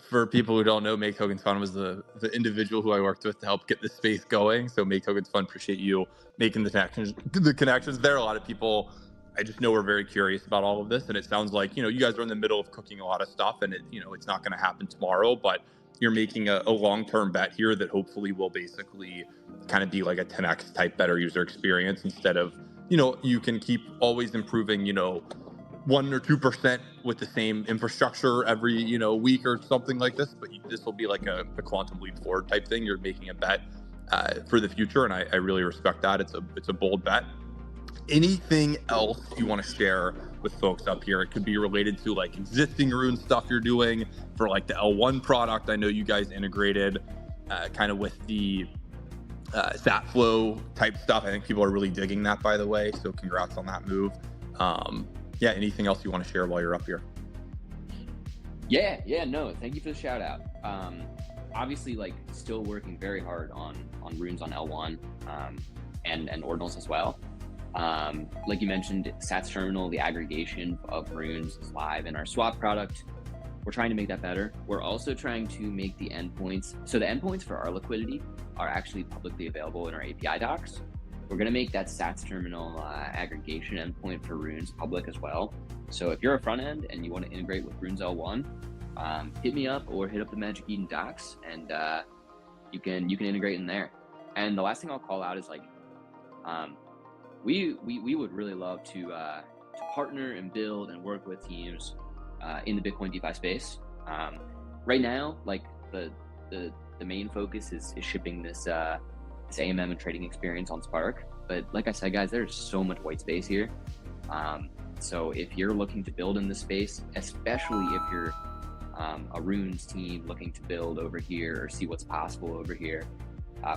For people who don't know, Make Tokens Fun was the individual who I worked with to help get this space going. So Make Tokens Fun, appreciate you making the connections there. A lot of people I just know we're very curious about all of this, and it sounds like, you know, you guys are in the middle of cooking a lot of stuff, and it's not going to happen tomorrow, but you're making a long-term bet here that hopefully will basically kind of be like a 10x type better user experience, instead of, you can keep always improving, 1 or 2% with the same infrastructure every, week or something like this, but this will be like a quantum leap forward type thing. You're making a bet for the future, and I really respect that. It's a bold bet. Anything else you want to share with folks up here? It could be related to like existing Rune stuff you're doing for like the L1 product. I know you guys integrated kind of with the SatFlow type stuff. I think people are really digging that, by the way. So congrats on that move. Yeah, anything else you want to share while you're up here? Yeah, no, thank you for the shout out. Obviously, like, still working very hard on Runes on L1 and Ordinals as well. Like you mentioned, Sats Terminal, the aggregation of Runes is live in our swap product. We're trying to make that better. We're also trying to make the endpoints, so the endpoints for our liquidity are actually publicly available in our API docs. We're going to make that Sats Terminal aggregation endpoint for Runes public as well. So if you're a front end and you want to integrate with Runes L1, hit me up or hit up the Magic Eden docs, and you can integrate in there. And the last thing I'll call out is like, we would really love to partner and build and work with teams in the Bitcoin DeFi space. Right now, like the the main focus is shipping this AMM and trading experience on Spark. But like I said, guys, there's so much white space here. So if you're looking to build in this space, especially if you're a Runes team looking to build over here or see what's possible over here,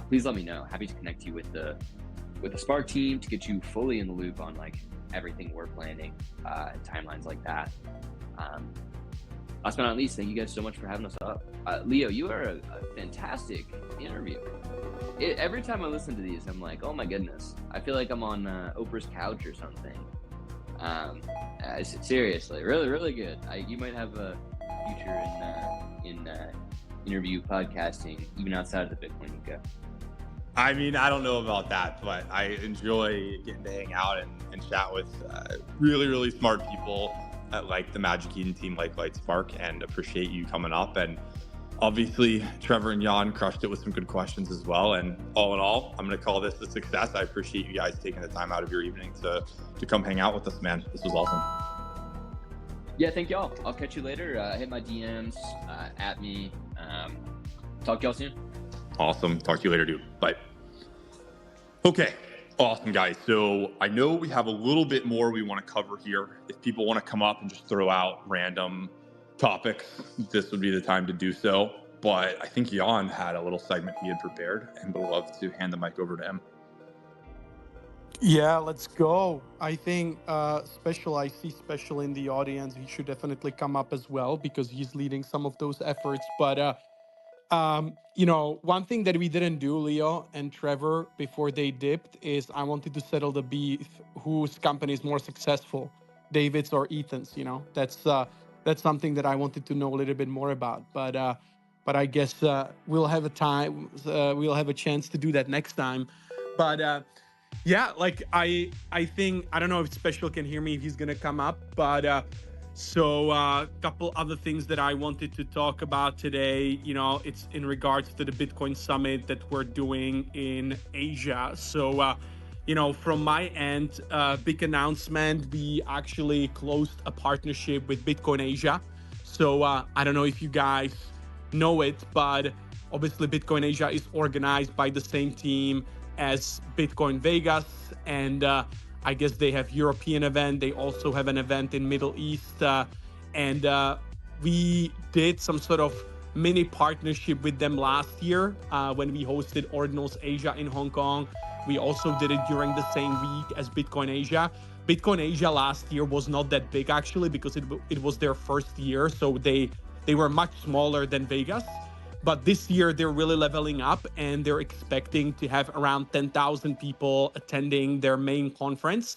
please let me know. Happy to connect you with the Spark team to get you fully in the loop on like everything we're planning, timelines like that. Last but not least, thank you guys so much for having us up. Leo, you are a fantastic interviewer. Every time I listen to these, I'm like, oh my goodness, I feel like I'm on Oprah's couch or something. Seriously, really, really good. You might have a future in interview podcasting, even outside of the Bitcoin eco. I mean, I don't know about that, but I enjoy getting to hang out and chat with really, really smart people at like the Magic Eden team, like Spark, and appreciate you coming up. And obviously, Trevor and Jan crushed it with some good questions as well. And all in all, I'm going to call this a success. I appreciate you guys taking the time out of your evening to come hang out with us, man. This was awesome. Yeah, thank y'all. I'll catch you later. Hit my DMs, at me. Talk to y'all soon. Awesome. Talk to you later, dude. Bye. Okay. Awesome, guys. So I know we have a little bit more we want to cover here. If people want to come up and just throw out random topics, this would be the time to do so. But I think Jan had a little segment he had prepared, and would love to hand the mic over to him. Yeah, let's go. I think I see Special in the audience. He should definitely come up as well because he's leading some of those efforts. But one thing that we didn't do, Leo and Trevor, before they dipped, is I wanted to settle the beef whose company is more successful, David's or Ethan's. That's something that I wanted to know a little bit more about. But I guess we'll have a chance to do that next time. But yeah, like I think, I don't know if Special can hear me, if he's gonna come up, but so a couple other things that I wanted to talk about today, it's in regards to the Bitcoin Summit that we're doing in Asia. So, from my end, big announcement, we actually closed a partnership with Bitcoin Asia. So I don't know if you guys know it, but obviously Bitcoin Asia is organized by the same team as Bitcoin Vegas, and I guess they have European event. They also have an event in Middle East, and we did some sort of mini partnership with them last year when we hosted Ordinals Asia in Hong Kong. We also did it during the same week as Bitcoin Asia. Bitcoin Asia last year was not that big actually because it was their first year, so they were much smaller than Vegas. But this year, they're really leveling up, and they're expecting to have around 10,000 people attending their main conference.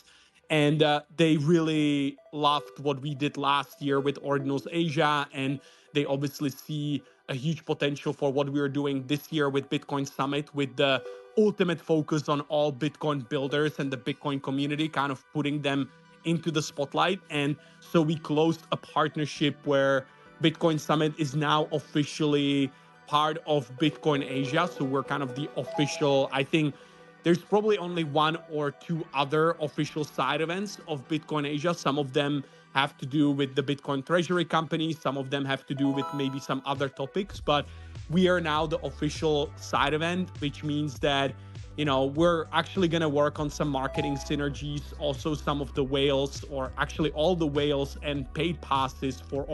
And they really loved what we did last year with Ordinals Asia, and they obviously see a huge potential for what we're doing this year with Bitcoin Summit, with the ultimate focus on all Bitcoin builders and the Bitcoin community, kind of putting them into the spotlight. And so we closed a partnership where Bitcoin Summit is now officially part of Bitcoin Asia. So we're kind of the official, I think there's probably only one or two other official side events of Bitcoin Asia. Some of them have to do with the Bitcoin Treasury Company. Some of them have to do with maybe some other topics, but we are now the official side event, which means that, we're actually going to work on some marketing synergies. Also, some of the whales, or actually all the whales and paid passes for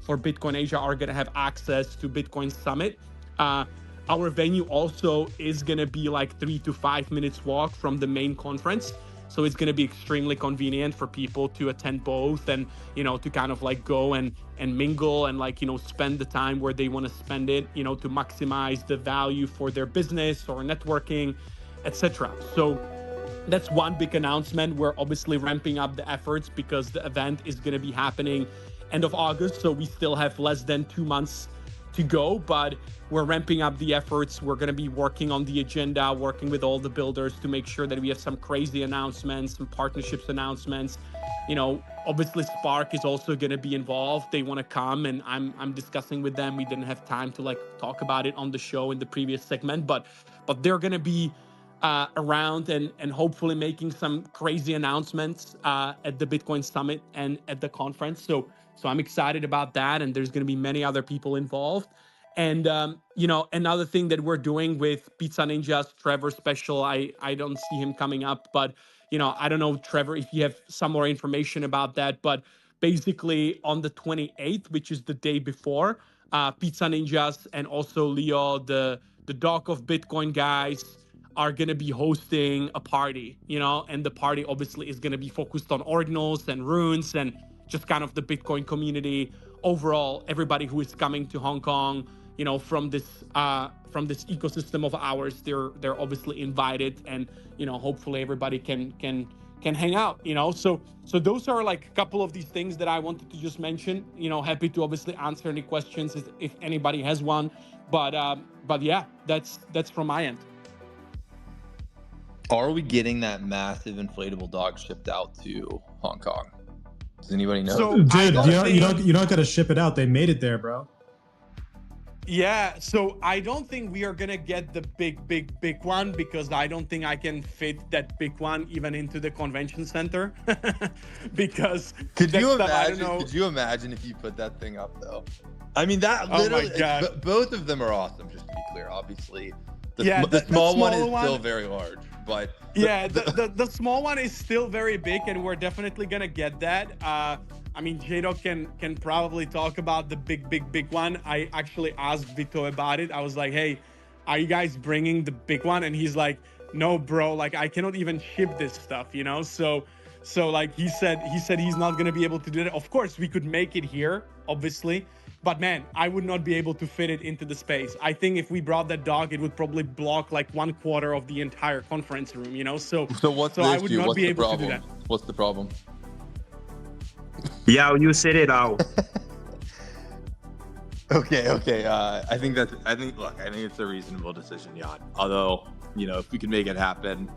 Bitcoin Asia are going to have access to Bitcoin Summit. Our venue also is going to be like 3 to 5 minutes walk from the main conference. So it's going to be extremely convenient for people to attend both and, to kind of like go and mingle and like, spend the time where they want to spend it, to maximize the value for their business or networking, etc. So that's one big announcement. We're obviously ramping up the efforts because the event is going to be happening end of August. So we still have less than 2 months to go, but we're ramping up the efforts. We're going to be working on the agenda, working with all the builders to make sure that we have some crazy announcements, some partnerships announcements. Obviously Spark is also going to be involved. They want to come, and I'm discussing with them. We didn't have time to like talk about it on the show in the previous segment, but they're going to be around and hopefully making some crazy announcements at the Bitcoin Summit and at the conference. So I'm excited about that, and there's going to be many other people involved. And another thing that we're doing with Pizza Ninja's Trevor special, I don't see him coming up, but I don't know, Trevor, if you have some more information about that. But basically on the 28th, which is the day before, Pizza Ninjas and also Leo, the Dog of Bitcoin guys, are going to be hosting a party, and the party obviously is going to be focused on ordinals and runes and just kind of the Bitcoin community overall. Everybody who is coming to Hong Kong, from this ecosystem of ours, they're obviously invited, and hopefully everybody can hang out. So those are like a couple of these things that I wanted to just mention. Happy to obviously answer any questions if anybody has one, but yeah, that's from my end. Are we getting that massive inflatable dog shipped out to Hong Kong? Does anybody know? So, dude, you don't got to ship it out. They made it there, bro. Yeah, so I don't think we are gonna get the big one, because I don't think I can fit that big one even into the convention center. Because could you stuff, I don't imagine? know. Could you imagine if you put that thing up though? I mean, that literally. Oh my God. Both of them are awesome. Just to be clear, obviously, the small one is one, still very large, but the small one is still very big, and we're definitely gonna get that. I mean, J-Dog can probably talk about the big one. I actually asked Vito about it. I was like, hey, are you guys bringing the big one? And he's like, no, bro, like I cannot even ship this stuff, So like he said he's not gonna be able to do that. Of course, we could make it here, obviously, but man, I would not be able to fit it into the space. I think if we brought that dog, it would probably block like 1/4 of the entire conference room, So what's the I issue? would not What's be the able problem? to do that. What's the problem? Yeah, you said it out. Okay. I think it's a reasonable decision, Jan. Although, if we could make it happen,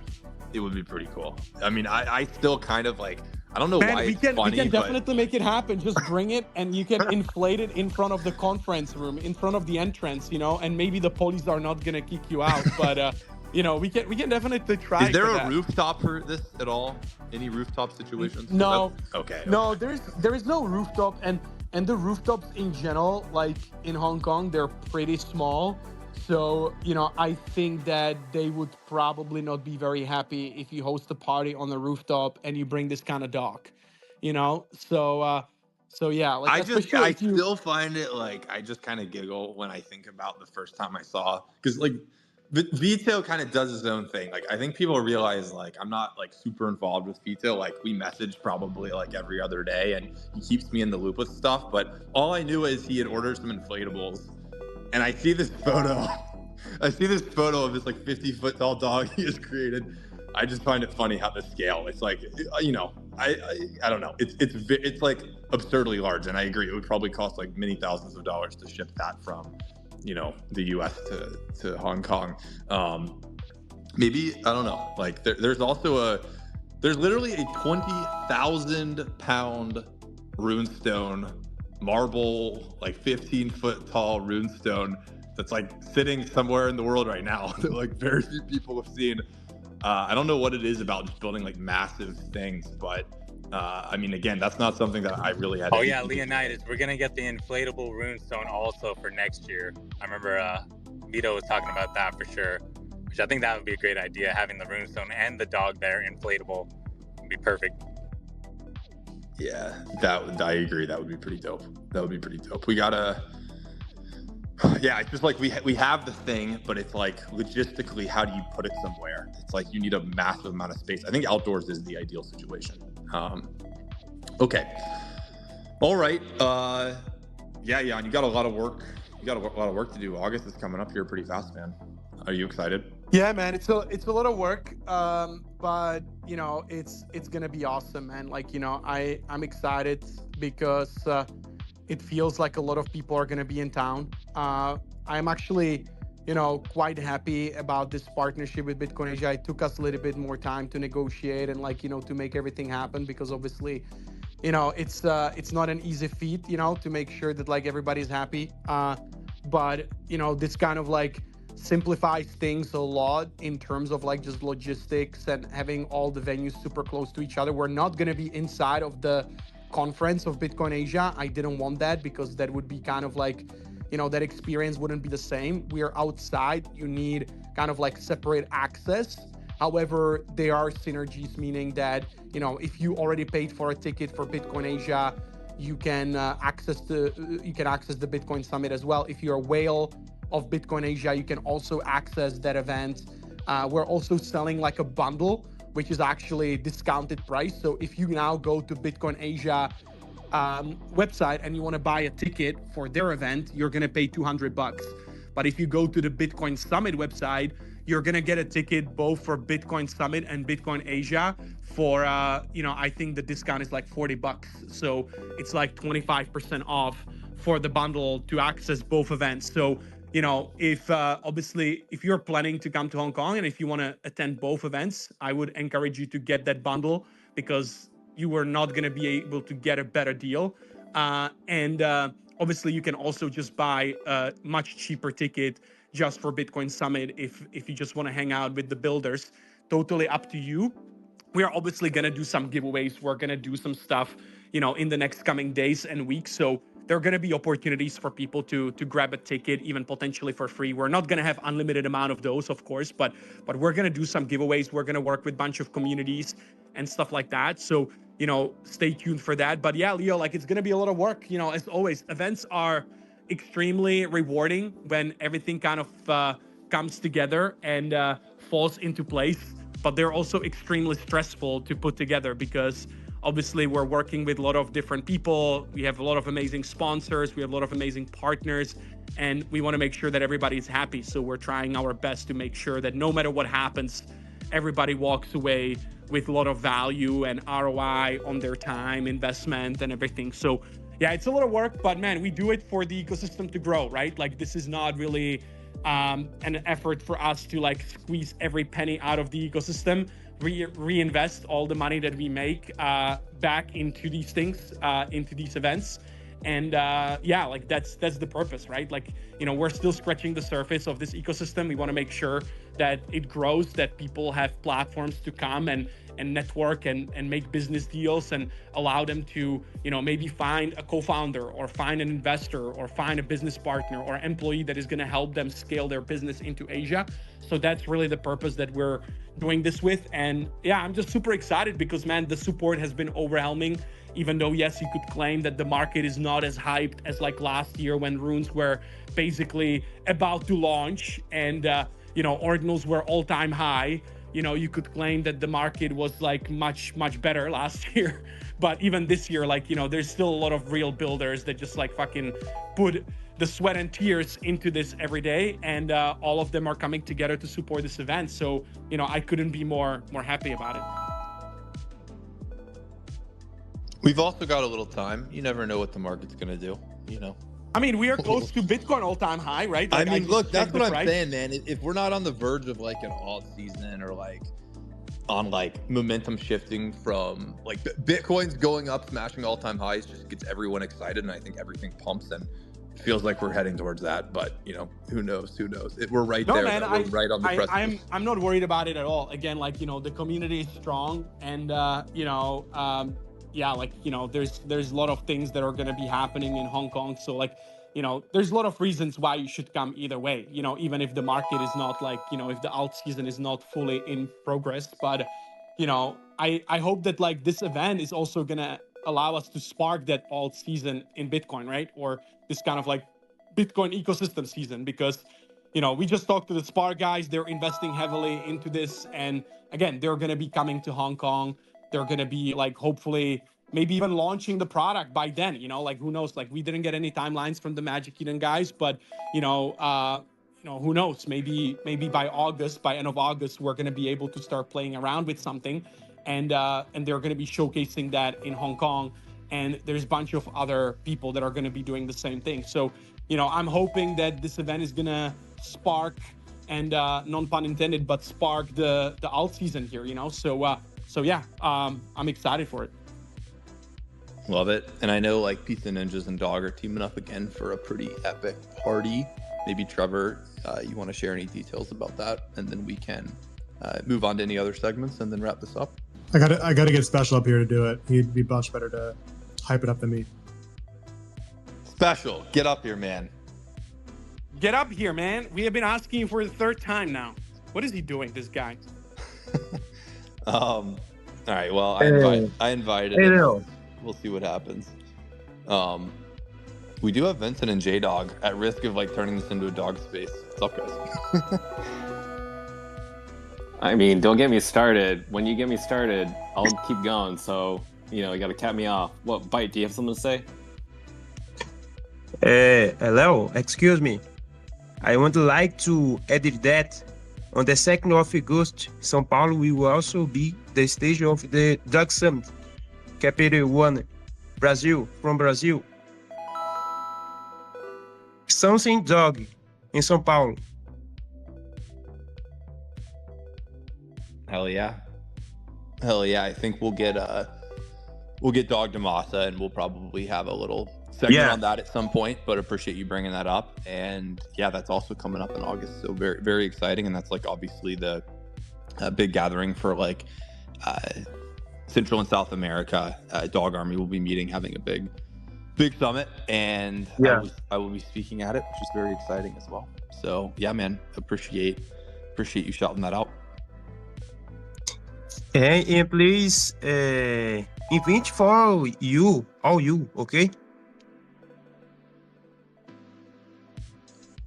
it would be pretty cool. I mean, I still kind of like, I don't know why it's funny, we can but definitely make it happen. Just bring it, and you can inflate it in front of the conference room, in front of the entrance, and maybe the police are not gonna kick you out, but we can definitely try. Is there a rooftop for this at all? Any rooftop situations? No. Okay. No, there is no rooftop, and the rooftops in general, like in Hong Kong, they're pretty small. So, I think that they would probably not be very happy if you host a party on the rooftop and you bring this kind of dog, So yeah, like I still find it like, I just kind of giggle when I think about the first time I saw, because like Vito kind of does his own thing. Like, I think people realize like I'm not like super involved with Vito. Like, we message probably like every other day, and he keeps me in the loop with stuff. But all I knew is he had ordered some inflatables. And I see this photo. I see this photo of this like 50-foot tall dog he has created. I just find it funny how the scale. It's like, I don't know. It's like absurdly large, and I agree. It would probably cost like many thousands of dollars to ship that from, the U.S. to Hong Kong. Maybe, I don't know. Like there's literally a 20,000 pound runestone, marble, like 15-foot tall runestone that's like sitting somewhere in the world right now that like very few people have seen. I don't know what it is about just building like massive things, but I mean, again, that's not something that I really had. Oh yeah, Leonidas, we're gonna get the inflatable runestone also for next year. I remember Vito was talking about that for sure, which I think that would be a great idea. Having the runestone and the dog there inflatable would be perfect. Yeah, I agree. That would be pretty dope. We gotta. Yeah, it's just like we have the thing, but it's like logistically, how do you put it somewhere? It's like you need a massive amount of space. I think outdoors is the ideal situation. Okay. All right. Yeah, you got a lot of work. You got a lot of work to do. August is coming up here pretty fast, man. Are you excited? Yeah, man, it's a lot of work, but it's gonna be awesome, man. Like, I'm excited because it feels like a lot of people are gonna be in town. I'm actually, quite happy about this partnership with Bitcoin Asia. It took us a little bit more time to negotiate and to make everything happen, because obviously, it's not an easy feat, to make sure that like everybody's happy. But this kind of like simplifies things a lot in terms of like just logistics and having all the venues super close to each other. We're not going to be inside of the conference of Bitcoin Asia. I didn't want that, because that would be kind of like, that experience wouldn't be the same. We are outside. You need kind of like separate access. However, there are synergies, meaning that, if you already paid for a ticket for Bitcoin Asia, you can access the Bitcoin Summit as well. If you're a whale of Bitcoin Asia, you can also access that event. We're also selling like a bundle, which is actually discounted price. So if you now go to Bitcoin Asia website and you want to buy a ticket for their event, you're going to pay $200. But if you go to the Bitcoin Summit website, you're going to get a ticket both for Bitcoin Summit and Bitcoin Asia for, I think the discount is like $40. So it's like 25% off for the bundle to access both events. So, if obviously, if you're planning to come to Hong Kong and if you want to attend both events, I would encourage you to get that bundle, because you are not going to be able to get a better deal. And obviously, you can also just buy a much cheaper ticket just for Bitcoin Summit if you just want to hang out with the builders. Totally up to you. We are obviously going to do some giveaways. We're going to do some stuff, in the next coming days and weeks. So there are going to be opportunities for people to grab a ticket, even potentially for free. We're not going to have unlimited amount of those, of course, but we're going to do some giveaways. We're going to work with a bunch of communities and stuff like that. So, stay tuned for that. But yeah, Leo, like, it's going to be a lot of work. As always, events are extremely rewarding when everything kind of comes together and falls into place. But they're also extremely stressful to put together, because obviously we're working with a lot of different people. We have a lot of amazing sponsors. We have a lot of amazing partners, and we want to make sure that everybody's happy. So we're trying our best to make sure that no matter what happens, everybody walks away with a lot of value and ROI on their time, investment, and everything. So yeah, it's a lot of work, but man, we do it for the ecosystem to grow, right? Like, this is not really an effort for us to like squeeze every penny out of the ecosystem, reinvest all the money that we make back into these things, into these events. And yeah, like that's the purpose, right? Like, we're still scratching the surface of this ecosystem. We want to make sure that it grows, that people have platforms to come and network and make business deals, and allow them to, maybe find a co-founder or find an investor or find a business partner or employee that is going to help them scale their business into Asia. So that's really the purpose that we're doing this with. And yeah, I'm just super excited because, man, the support has been overwhelming. Even though, yes, you could claim that the market is not as hyped as like last year when runes were basically about to launch and, ordinals were all-time high. You could claim that the market was like much, much better last year. But even this year, like, there's still a lot of real builders that just like fucking put the sweat and tears into this every day. And all of them are coming together to support this event. So, I couldn't be more happy about it. We've also got a little time. You never know what the market's going to do, I mean, we are close to Bitcoin all-time high, right? Like, I mean, look, that's what I'm saying, man. If we're not on the verge of like an alt season or like on like momentum shifting from like Bitcoin's going up, smashing all-time highs, just gets everyone excited, and I think everything pumps, and it feels like we're heading towards that. But who knows? We're right there. Man, we're right on the precipice. I'm not worried about it at all. Again, like, the community is strong, and yeah, like, there's a lot of things that are going to be happening in Hong Kong. So like, there's a lot of reasons why you should come either way, even if the market is not like, if the alt season is not fully in progress. But, I hope that like this event is also going to allow us to spark that alt season in Bitcoin, right? Or this kind of like Bitcoin ecosystem season, because, we just talked to the Spark guys. They're investing heavily into this. And again, they're going to be coming to Hong Kong. They're going to be like, hopefully, maybe even launching the product by then, like, who knows? Like, we didn't get any timelines from the Magic Eden guys, but, who knows? Maybe by end of August, we're going to be able to start playing around with something, and they're going to be showcasing that in Hong Kong. And there's a bunch of other people that are going to be doing the same thing. So, I'm hoping that this event is going to spark, and non pun intended, but spark the alt season here, So yeah, I'm excited for it. Love it. And I know like Pizza Ninjas and Dog are teaming up again for a pretty epic party. Maybe Trevor, you want to share any details about that, and then we can move on to any other segments and then wrap this up. I gotta get Special up here to do it. He'd be much better to hype it up than me. Special, get up here, man. Get up here, man. We have been asking you for the third time now. What is he doing, this guy? All right. Well, I invited Hey, him. Leo. We'll see what happens. We do have Vincent and J Dog at risk of like turning this into a dog space. What's up, guys? I mean, don't get me started. When you get me started, I'll keep going. So, you got to cap me off. What, Bite, do you have something to say? Leo, excuse me. I would like to add that on the 2nd of August, São Paulo will also be the stage of the Dog Summit, Capital One, Brazil, from Brazil. Something dog in São Paulo. Hell yeah. I think we'll get Dog Damasa, and we'll probably have a little segment on that at some point, but appreciate you bringing that up. And yeah, that's also coming up in August, so very, very exciting. And that's like obviously the big gathering for like Central and South America. Dog Army will be meeting, having a big summit, and I will be speaking at it, which is very exciting as well. So yeah, man, appreciate you shouting that out. And please invite for all you, okay?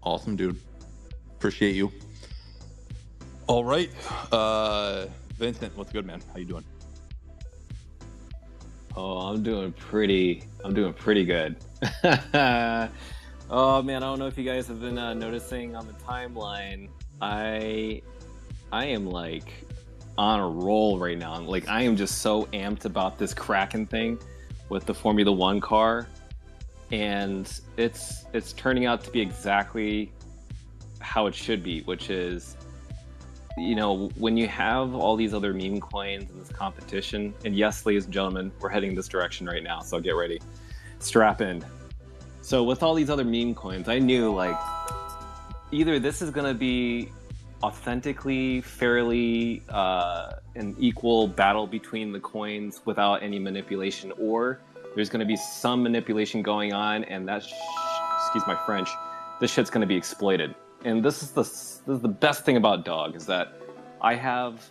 Awesome, dude. Appreciate you. All right, Vincent, what's good, man? How you doing? Oh, I'm doing pretty good. Oh man, I don't know if you guys have been noticing on the timeline. I am like on a roll right now. Like I am just so amped about this Kraken thing with the Formula One car, and it's turning out to be exactly how it should be, which is, when you have all these other meme coins in this competition, and yes, ladies and gentlemen, we're heading this direction right now, so get ready, strap in. So with all these other meme coins, I knew like either this is going to be authentically, fairly, an equal battle between the coins without any manipulation, or there's going to be some manipulation going on, and excuse my French, this shit's going to be exploited. And this is the best thing about Dog, is that I have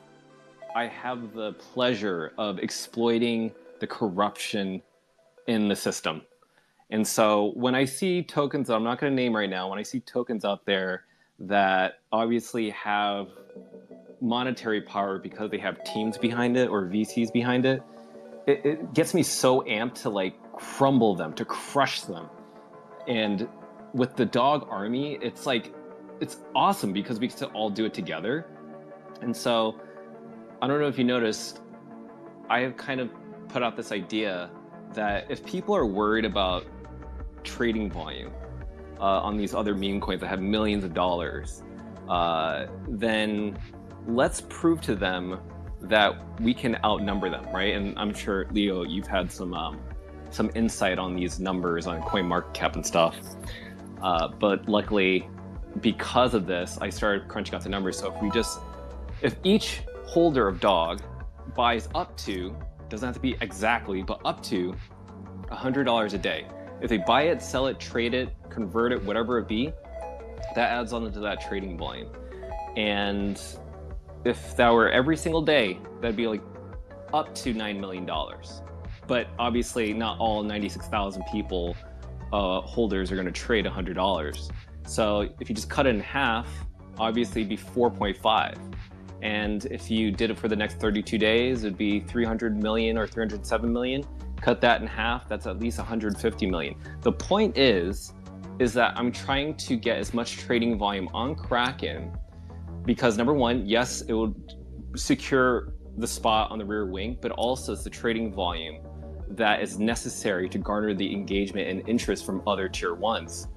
the pleasure of exploiting the corruption in the system. And so when I see tokens that I'm not going to name right now, when I see tokens out there that obviously have monetary power because they have teams behind it or VCs behind it, it gets me so amped to like crumble them, to crush them. And with the Dog Army, it's like, it's awesome because we get to all do it together. And so I don't know if you noticed, I have kind of put out this idea that if people are worried about trading volume on these other meme coins that have millions of dollars, then let's prove to them that we can outnumber them, right? And I'm sure, Leo, you've had some insight on these numbers on CoinMarketCap and stuff. But luckily, because of this, I started crunching out the numbers. So if each holder of Dog buys up to, doesn't have to be exactly, but up to $100 a day. If they buy it, sell it, trade it, convert it, whatever it be, that adds on to that trading volume. And if that were every single day, that'd be like up to $9 million. But obviously not all 96,000 people, holders, are gonna trade $100. So if you just cut it in half, obviously it'd be 4.5. And if you did it for the next 32 days, it'd be 300 million or 307 million. Cut that in half, that's at least 150 million. The point is that I'm trying to get as much trading volume on Kraken because number one, yes, it will secure the spot on the rear wing, but also it's the trading volume that is necessary to garner the engagement and interest from other tier ones.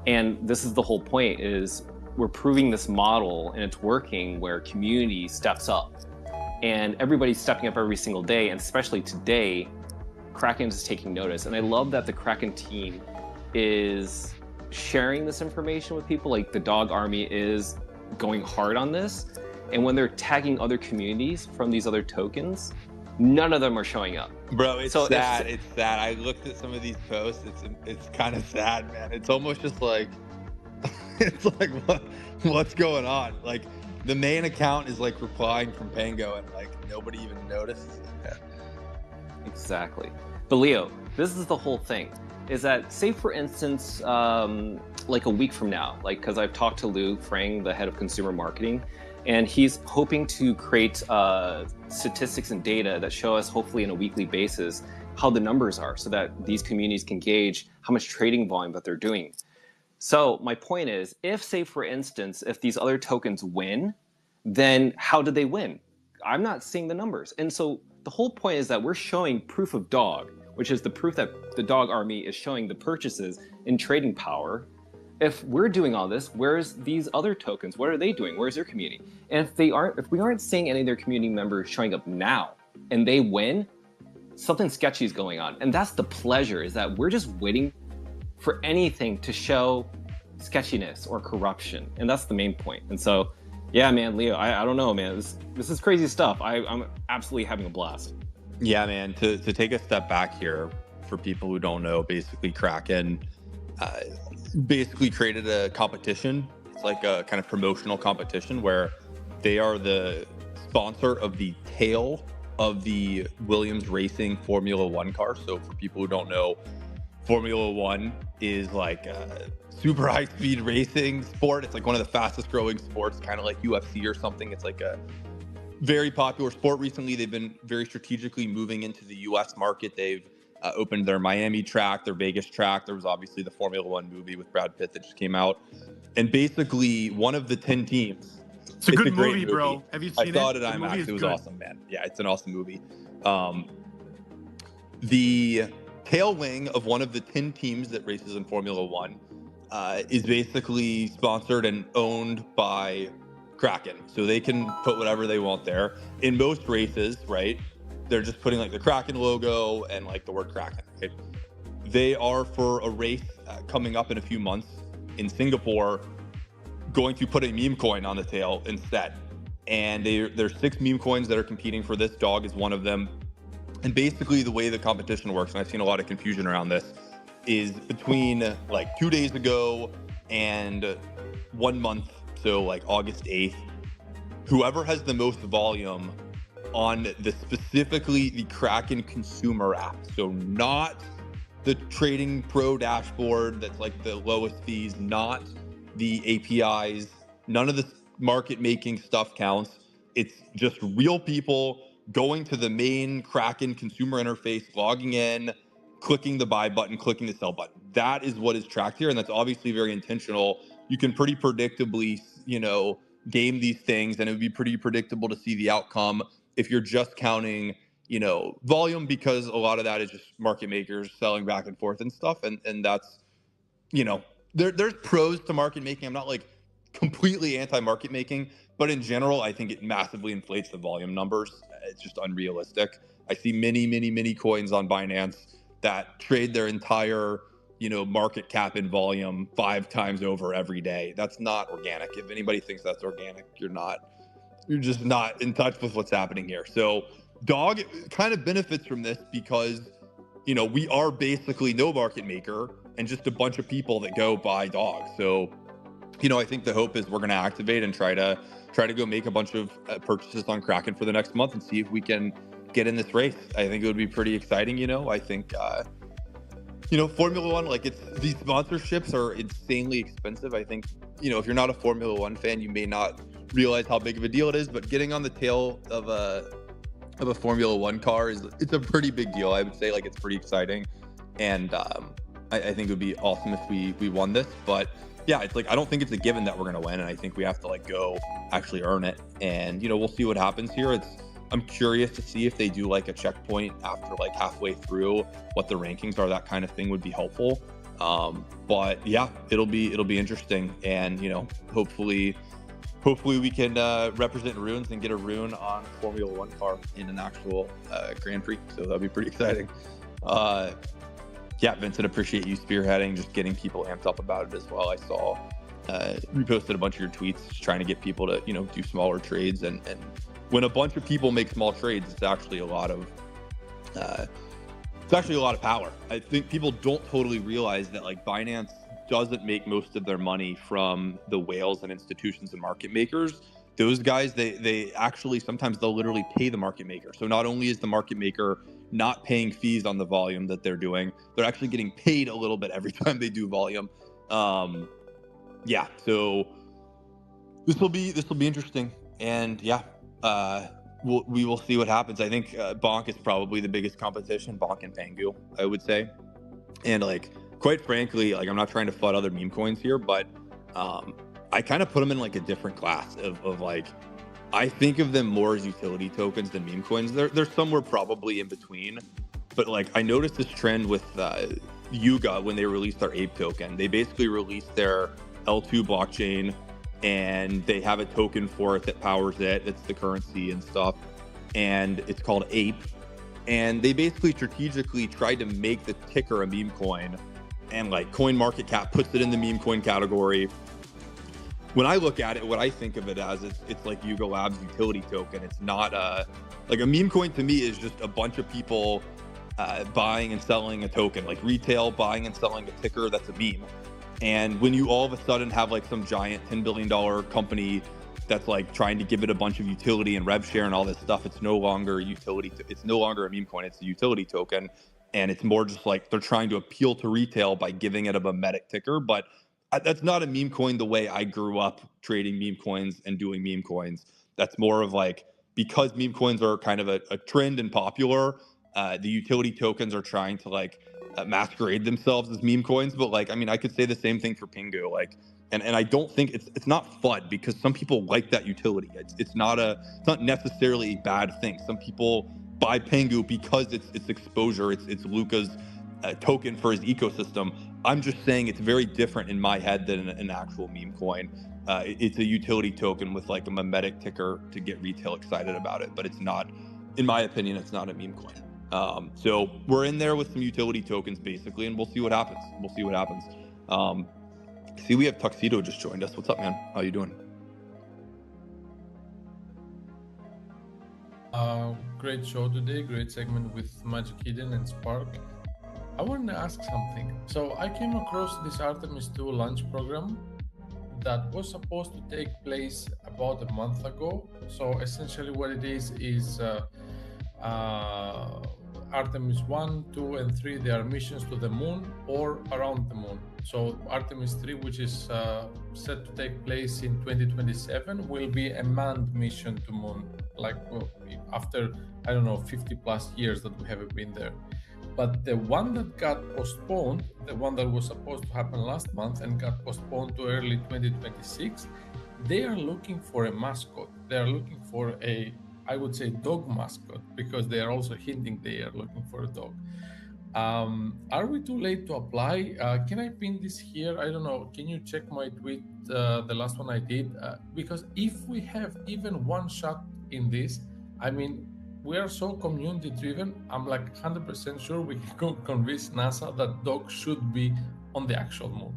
And this is the whole point, is we're proving this model and it's working where community steps up and everybody's stepping up every single day. And especially today, Kraken is taking notice. And I love that the Kraken team is sharing this information with people. Like the Dog Army is going hard on this. And when they're tagging other communities from these other tokens, none of them are showing up. Bro, it's sad. It's sad. I looked at some of these posts. It's kind of sad, man. It's almost just like It's like, what's going on? Like, the main account is like replying from Pango, and like nobody even notices. Yeah. Exactly. But Leo, this is the whole thing. Is that, say for instance, like a week from now, like, because I've talked to Lou Frang, the head of consumer marketing, and he's hoping to create statistics and data that show us, hopefully on a weekly basis, how the numbers are, so that these communities can gauge how much trading volume that they're doing. So my point is, if, say for instance, if these other tokens win, then how did they win? I'm not seeing the numbers. And so the whole point is that we're showing proof of dog, which is the proof that the dog army is showing the purchases in trading power. If we're doing all this, where's these other tokens? What are they doing? Where's their community? And if we aren't seeing any of their community members showing up now and they win, something sketchy is going on. And that's the pleasure, is that we're just waiting for anything to show sketchiness or corruption. And that's the main point. And so, yeah, man, Leo, I don't know, man. This is crazy stuff. I'm absolutely having a blast. Yeah, man. To take a step back here, for people who don't know, basically Kraken basically created a competition. It's like a kind of promotional competition where they are the sponsor of the tail of the Williams Racing Formula One car. So for people who don't know, Formula One is like a super high speed racing sport. It's like one of the fastest growing sports, kind of like UFC or something. It's like a very popular sport. Recently, they've been very strategically moving into the US market. They've opened their Miami track, their Vegas track. There was obviously the Formula One movie with Brad Pitt that just came out. And basically, one of the 10 teams. It's a good movie, bro. Have you seen it? I saw it at IMAX. It was awesome, man. Yeah, it's an awesome movie. The tail wing of one of the 10 teams that races in Formula One is basically sponsored and owned by Kraken. So they can put whatever they want there. In most races, right, they're just putting like the Kraken logo and like the word Kraken, right? They are, for a race coming up in a few months in Singapore, going to put a meme coin on the tail instead. And there's 6 meme coins that are competing for this. Dog is one of them. And basically the way the competition works, and I've seen a lot of confusion around this, is between like 2 days ago and 1 month, so like August 8th, whoever has the most volume on specifically the Kraken consumer app, so not the Trading Pro dashboard that's like the lowest fees, not the APIs, none of the market making stuff counts. It's just real people going to the main Kraken consumer interface, logging in, clicking the buy button, clicking the sell button. That is what is tracked here, and that's obviously very intentional. You can pretty predictably, game these things, and it would be pretty predictable to see the outcome if you're just counting, volume, because a lot of that is just market makers selling back and forth and stuff, and that's, there's pros to market making. I'm not like completely anti-market making, but in general, I think it massively inflates the volume numbers. It's just unrealistic. I see many coins on Binance that trade their entire, market cap and volume 5 times over every day. That's not organic. If anybody thinks that's organic, you're just not in touch with what's happening here. So Dog kind of benefits from this because, we are basically no market maker and just a bunch of people that go buy Dog. So, I think the hope is we're going to activate and try to go make a bunch of purchases on Kraken for the next month and see if we can get in this race. I think it would be pretty exciting. I think, Formula One, like these sponsorships are insanely expensive. I think, if you're not a Formula One fan, you may not realize how big of a deal it is, but getting on the tail of a Formula One car it's a pretty big deal. I would say, like, it's pretty exciting. And I think it would be awesome if we won this, but yeah, it's like, I don't think it's a given that we're going to win. And I think we have to like go actually earn it. And, we'll see what happens here. I'm curious to see if they do like a checkpoint after like halfway through, what the rankings are. That kind of thing would be helpful. But yeah, it'll be interesting. And, hopefully we can represent runes and get a rune on Formula One car in an actual Grand Prix. So that'll be pretty exciting. Yeah, Vincent, appreciate you spearheading, just getting people amped up about it as well. I saw reposted a bunch of your tweets, just trying to get people to, do smaller trades. And when a bunch of people make small trades, it's actually a lot of power. I think people don't totally realize that like Binance doesn't make most of their money from the whales and institutions and market makers. Those guys, they actually sometimes they'll literally pay the market maker. So not only is the market maker not paying fees on the volume that they're doing, they're actually getting paid a little bit every time they do volume. Yeah, so this will be interesting, and yeah, we will see what happens. I think Bonk is probably the biggest competition, Bonk and Pangu, I would say. And like, quite frankly, like I'm not trying to flood other meme coins here, but I kind of put them in like a different class of like, I think of them more as utility tokens than meme coins. They're somewhere probably in between, but like I noticed this trend with Yuga when they released their Ape token. They basically released their L2 blockchain, and they have a token for it that powers it. It's the currency and stuff, and it's called Ape. And they basically strategically tried to make the ticker a meme coin, and like CoinMarketCap puts it in the meme coin category. When I look at it, what I think of it as, it's like Yuga Labs utility token. It's not like a meme coin to me is just a bunch of people buying and selling a token, like retail buying and selling a ticker that's a meme. And when you all of a sudden have like some giant $10 billion company that's like trying to give it a bunch of utility and rev share and all this stuff, it's no longer utility. It's no longer a meme coin. It's a utility token. And it's more just like they're trying to appeal to retail by giving it a memetic ticker. But that's not a meme coin the way I grew up trading meme coins and doing meme coins. That's more of like, because meme coins are kind of a trend and popular, the utility tokens are trying to like masquerade themselves as meme coins. But like, I mean, I could say the same thing for Pingu. Like, and I don't think it's not FUD, because some people like that utility. It's not necessarily a bad thing. Some people buy Pingu because it's exposure. It's Luca's token for his ecosystem. I'm just saying it's very different in my head than an actual meme coin. It's a utility token with like a memetic ticker to get retail excited about it, but it's not, in my opinion, it's not a meme coin. So we're in there with some utility tokens basically, and we'll see what happens. See, we have Tuxedo just joined us. What's up, man? How you doing? Great show today. Great segment with Magic Eden and Spark. I wanted to ask something. So I came across this Artemis 2 launch program that was supposed to take place about a month ago. So essentially what it is Artemis 1, 2, and 3, they are missions to the moon or around the moon. So Artemis 3, which is set to take place in 2027, will be a manned mission to moon, like after, I don't know, 50 plus years that we haven't been there. But the one that got postponed, the one that was supposed to happen last month and got postponed to early 2026, they are looking for a mascot. They are looking for a, I would say, dog mascot, because they are also hinting they are looking for a dog. Are we too late to apply? Can I pin this here? I don't know. Can you check my tweet, the last one I did? Because if we have even one shot in this, I mean, we are so community driven. I'm like 100% sure we can go convince NASA that dogs should be on the actual moon.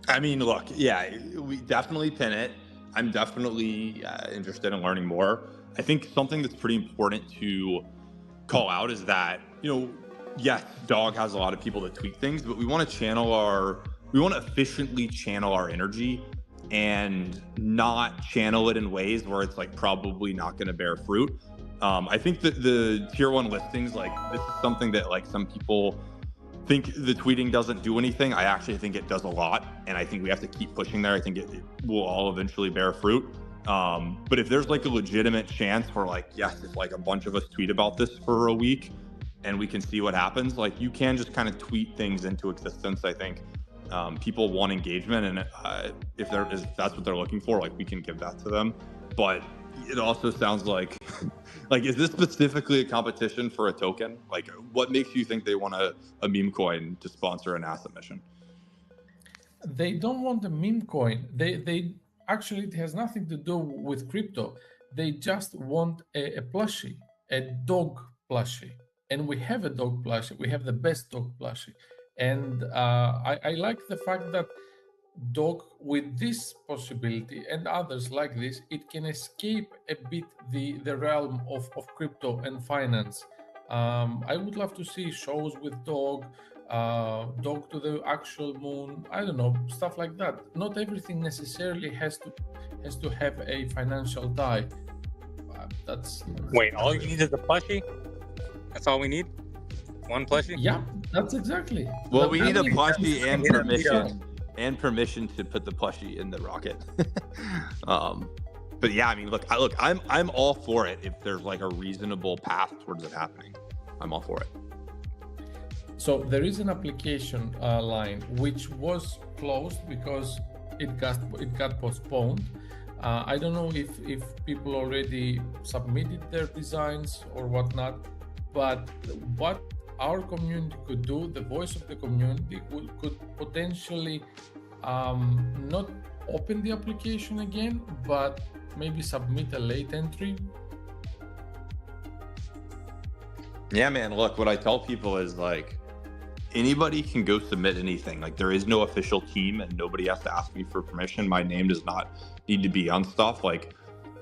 I mean, look, yeah, we definitely pin it. I'm definitely interested in learning more. I think something that's pretty important to call out is that, yes, Dog has a lot of people that tweet things, but we want to efficiently channel our energy and not channel it in ways where it's like probably not going to bear fruit. I think that the tier 1 listings, like this is something that like some people think the tweeting doesn't do anything. I actually think it does a lot, and I think we have to keep pushing there. I think it will all eventually bear fruit. But if there's like a legitimate chance where like, yes, if like a bunch of us tweet about this for a week and we can see what happens, like you can just kind of tweet things into existence. I think people want engagement, and if that's what they're looking for, like we can give that to them. But it also sounds like is this specifically a competition for a token? Like, what makes you think they want a meme coin to sponsor an NASA mission? They don't want a meme coin. They actually, it has nothing to do with crypto. They just want a plushie, a dog plushie. And we have a dog plushie. We have the best dog plushie. And I like the fact that Dog, with this possibility and others like this, it can escape a bit the realm of crypto and finance. I would love to see shows with Dog, dog to the actual moon. I don't know, stuff like that. Not everything necessarily has to have a financial tie. That's Wait, all you need is a plushie? That's all we need? One plushie? Yeah, that's exactly. Well, we need a plushie and permission to put the plushie in the rocket. But yeah, I mean, look, I'm all for it if there's like a reasonable path towards it happening. I'm all for it. So there is an application line which was closed because it got postponed. I don't know if people already submitted their designs or whatnot, but what our community could do, the voice of the community could potentially not open the application again, but maybe submit a late entry. Yeah, man, look, what I tell people is like, anybody can go submit anything. Like, there is no official team and nobody has to ask me for permission. My name does not need to be on stuff. Like,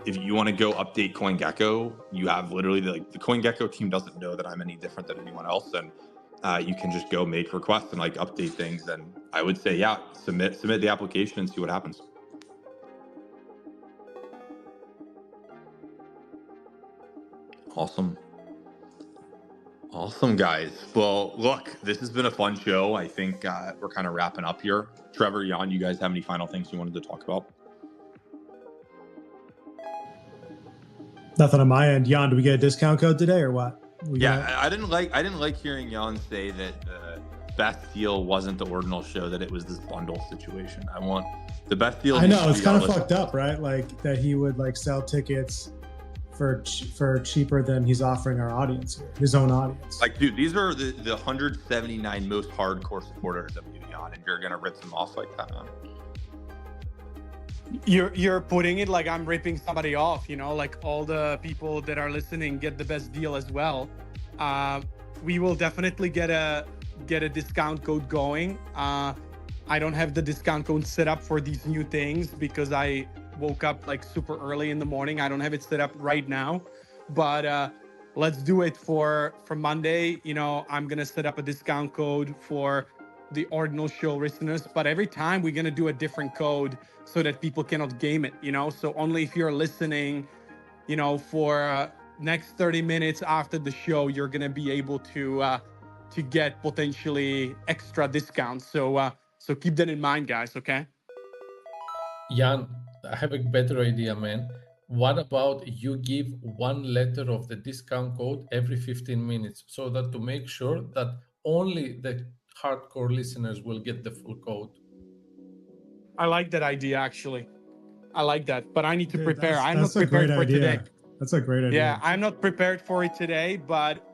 if you want to go update CoinGecko, you have literally the CoinGecko team doesn't know that I'm any different than anyone else. And you can just go make requests and like update things. And I would say, yeah, submit the application and see what happens. Awesome. Awesome, guys. Well, look, this has been a fun show. I think we're kind of wrapping up here. Trevor, Jan, you guys have any final things you wanted to talk about? Nothing on my end. Jan, do we get a discount code today or what? I didn't like hearing Jan say that the best deal wasn't the ordinal show, that it was this bundle situation. I want the best deal. I know, it's kind of fucked up, right? Like that he would like sell tickets for cheaper than he's offering our audience here, his own audience. Like, dude, these are the 179 most hardcore supporters of Jan, and you're gonna rip them off like that, man. You're putting it like I'm ripping somebody off, you know, like all the people that are listening get the best deal as well. We will definitely get a discount code going. I don't have the discount code set up for these new things because I woke up like super early in the morning. I don't have it set up right now, but let's do it for Monday. You know, I'm gonna set up a discount code for the ordinal show listeners, but every time we're gonna do a different code so that people cannot game it, you know. So only if you're listening, you know, for next 30 minutes after the show, you're gonna be able to get potentially extra discounts. So keep that in mind, guys. Okay. Jan, I have a better idea, man. What about you give one letter of the discount code every 15 minutes so that to make sure that only the hardcore listeners will get the full code? I like that idea, actually. I like that, but I need to prepare. I'm not That's a prepared great for idea. today. That's a great idea. Yeah, I'm not prepared for it today, but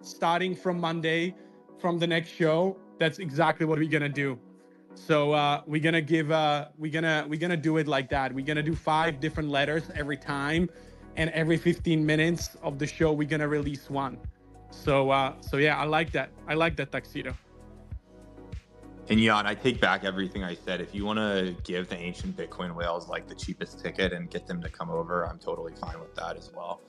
starting from Monday, from the next show, that's exactly what we're gonna do. So we're gonna do it like that. We're gonna do 5 different letters every time, and every 15 minutes of the show we're gonna release one. So yeah, I like that. I like that, Tuxedo. And Jan, I take back everything I said. If you want to give the ancient Bitcoin whales like the cheapest ticket and get them to come over, I'm totally fine with that as well.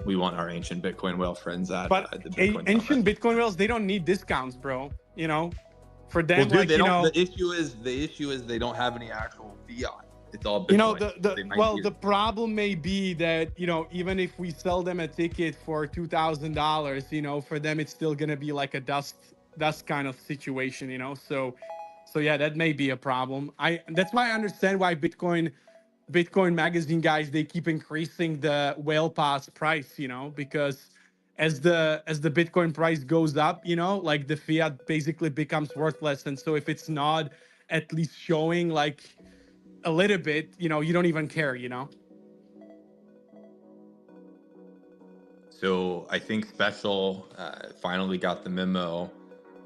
We want our ancient Bitcoin whale friends at the Bitcoin ancient Bitcoin whales, they don't need discounts, bro. You know, for them, well, dude, like, they you don't, know, the issue is they don't have any actual fiat. It's all Bitcoin. You know, the problem may be that, you know, even if we sell them a ticket for $2,000, you know, for them it's still gonna be like a dust kind of situation, you know. So yeah, that may be a problem. That's why I understand why Bitcoin magazine guys, they keep increasing the whale pass price, you know, because as the Bitcoin price goes up, you know, like the fiat basically becomes worthless. And so if it's not at least showing like a little bit, you know, you don't even care, you know. So I think Special finally got the memo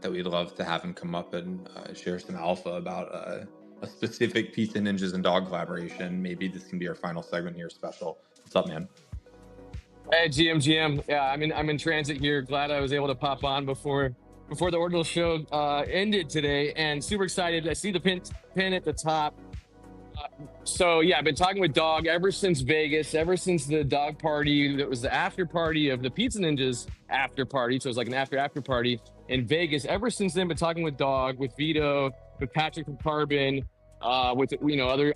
that we'd love to have him come up and share some alpha about a specific piece of Ninjas and Dog collaboration. Maybe this can be our final segment here, Special. What's up, man? Hey, GM. Yeah, I'm in transit here. Glad I was able to pop on before the ordinal show ended today, and super excited. I see the pin at the top. So yeah, I've been talking with Dog ever since Vegas, ever since the dog party that was the after party of the Pizza Ninjas after party. So it was like an after party in Vegas. Ever since then, been talking with Dog, with Vito, with Patrick from Carbon, with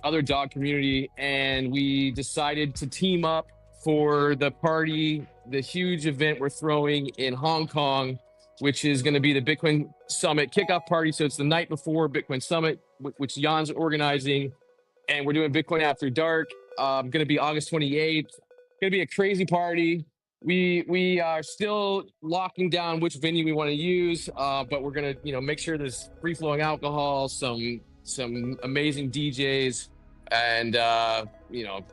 other dog community, and we decided to team up for the party, the huge event we're throwing in Hong Kong, which is going to be the Bitcoin Summit kickoff party. So it's the night before Bitcoin Summit, which Jan's organizing. And we're doing Bitcoin After Dark. Going to be August 28th. Going to be a crazy party. We are still locking down which venue we want to use, but we're going to make sure there's free flowing alcohol, some amazing DJs, and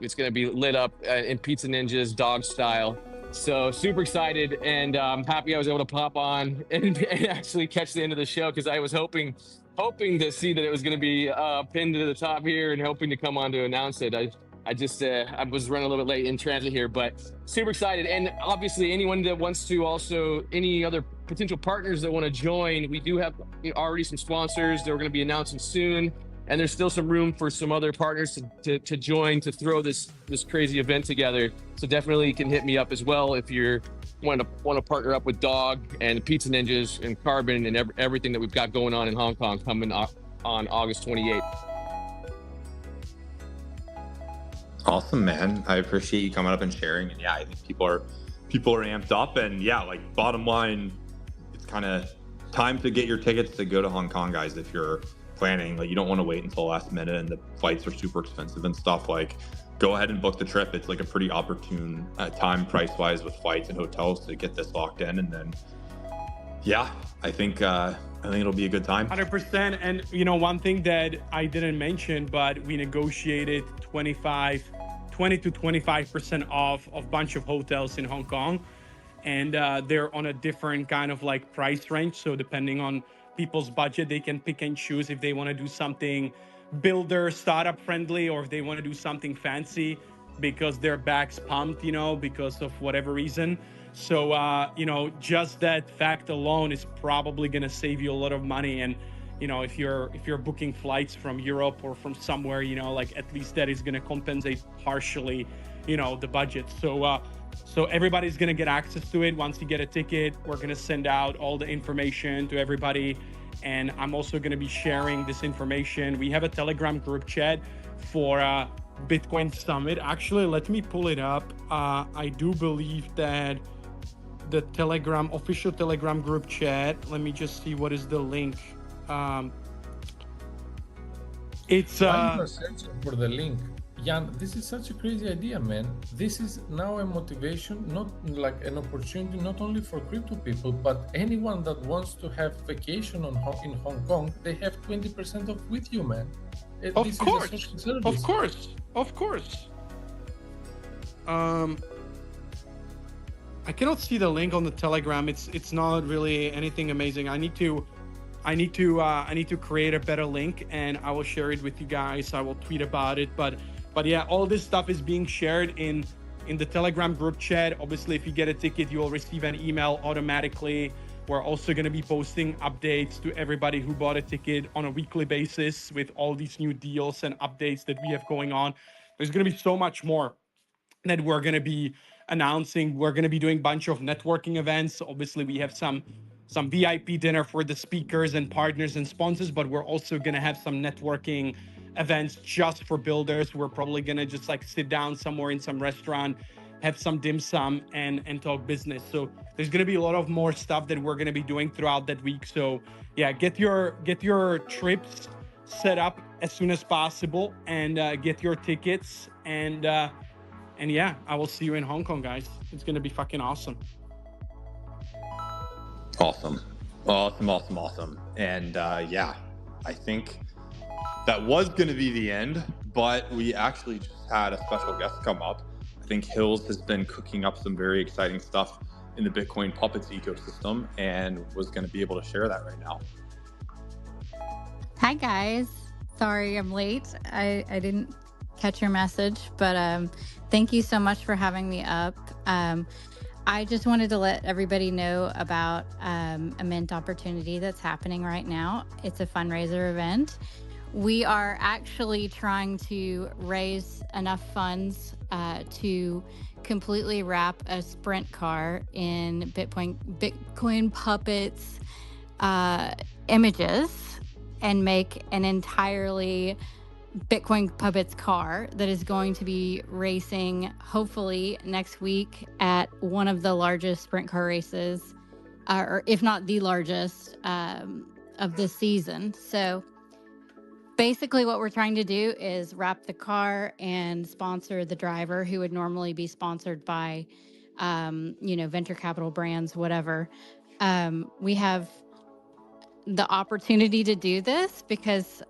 it's going to be lit up in Pizza Ninjas dog style. So super excited, and I'm happy I was able to pop on and actually catch the end of the show, because I was hoping to see that it was going to be pinned to the top here, and hoping to come on to announce it. I was running a little bit late in transit here, but super excited. And obviously anyone that wants to, also any other potential partners that want to join, we do have already some sponsors that we're going to be announcing soon. And there's still some room for some other partners to join, to throw this crazy event together. So definitely you can hit me up as well if you want to partner up with Dog and Pizza Ninjas and Carbon and everything that we've got going on in Hong Kong coming on August 28th. Awesome, man. I appreciate you coming up and sharing. And yeah, I think people are amped up. And yeah, like bottom line, it's kind of time to get your tickets to go to Hong Kong, guys. If you're planning, like, you don't want to wait until the last minute and the flights are super expensive and stuff. Like, go ahead and book the trip. It's like a pretty opportune time price wise with flights and hotels to get this locked in. And then yeah, I think it'll be a good time. 100%. And one thing that I didn't mention, but we negotiated 20 to 25% off of a bunch of hotels in Hong Kong, and they're on a different kind of like price range. So depending on people's budget, they can pick and choose if they want to do something builder startup friendly, or if they want to do something fancy because their back's pumped, because of whatever reason. So just that fact alone is probably going to save you a lot of money. And if you're booking flights from Europe or from somewhere, like, at least that is going to compensate partially the budget. So everybody's going to get access to it. Once you get a ticket, we're going to send out all the information to everybody. And I'm also going to be sharing this information. We have a Telegram group chat for Bitcoin Summit. Actually, let me pull it up. I do believe that the official Telegram group chat, let me just see what is the link. It's While you are searching for the link, Jan, this is such a crazy idea, man. This is now a motivation, not like an opportunity, not only for crypto people, but anyone that wants to have vacation in Hong Kong, they have 20% off with you, man. Of course. I cannot see the link on the Telegram. It's not really anything amazing. I need to create a better link, and I will share it with you guys. I will tweet about it, but yeah, all this stuff is being shared in the Telegram group chat. Obviously, if you get a ticket, you will receive an email automatically. We're also going to be posting updates to everybody who bought a ticket on a weekly basis with all these new deals and updates that we have going on. There's going to be so much more that we're going to be announcing. We're going to be doing a bunch of networking events. Obviously, we have some VIP dinner for the speakers and partners and sponsors, but we're also going to have some networking events just for builders. We're probably going to just like sit down somewhere in some restaurant, have some dim sum, and talk business. So there's going to be a lot of more stuff that we're going to be doing throughout that week. So yeah, get your trips set up as soon as possible, and get your tickets, and yeah, I will see you in Hong Kong, guys. It's going to be fucking awesome. Awesome. And yeah, I think that was going to be the end, but we actually just had a special guest come up. I think Hills has been cooking up some very exciting stuff in the Bitcoin Puppets ecosystem, and was going to be able to share that right now. Hi, guys. Sorry I'm late. I didn't catch your message, but thank you so much for having me up. I just wanted to let everybody know about a mint opportunity that's happening right now. It's a fundraiser event We are actually trying to raise enough funds to completely wrap a sprint car in Bitcoin Puppets images and make an entirely Bitcoin Puppets car that is going to be racing hopefully next week at one of the largest sprint car races, or if not the largest, of this season. So basically what we're trying to do is wrap the car and sponsor the driver who would normally be sponsored by, venture capital brands, whatever. We have the opportunity to do this because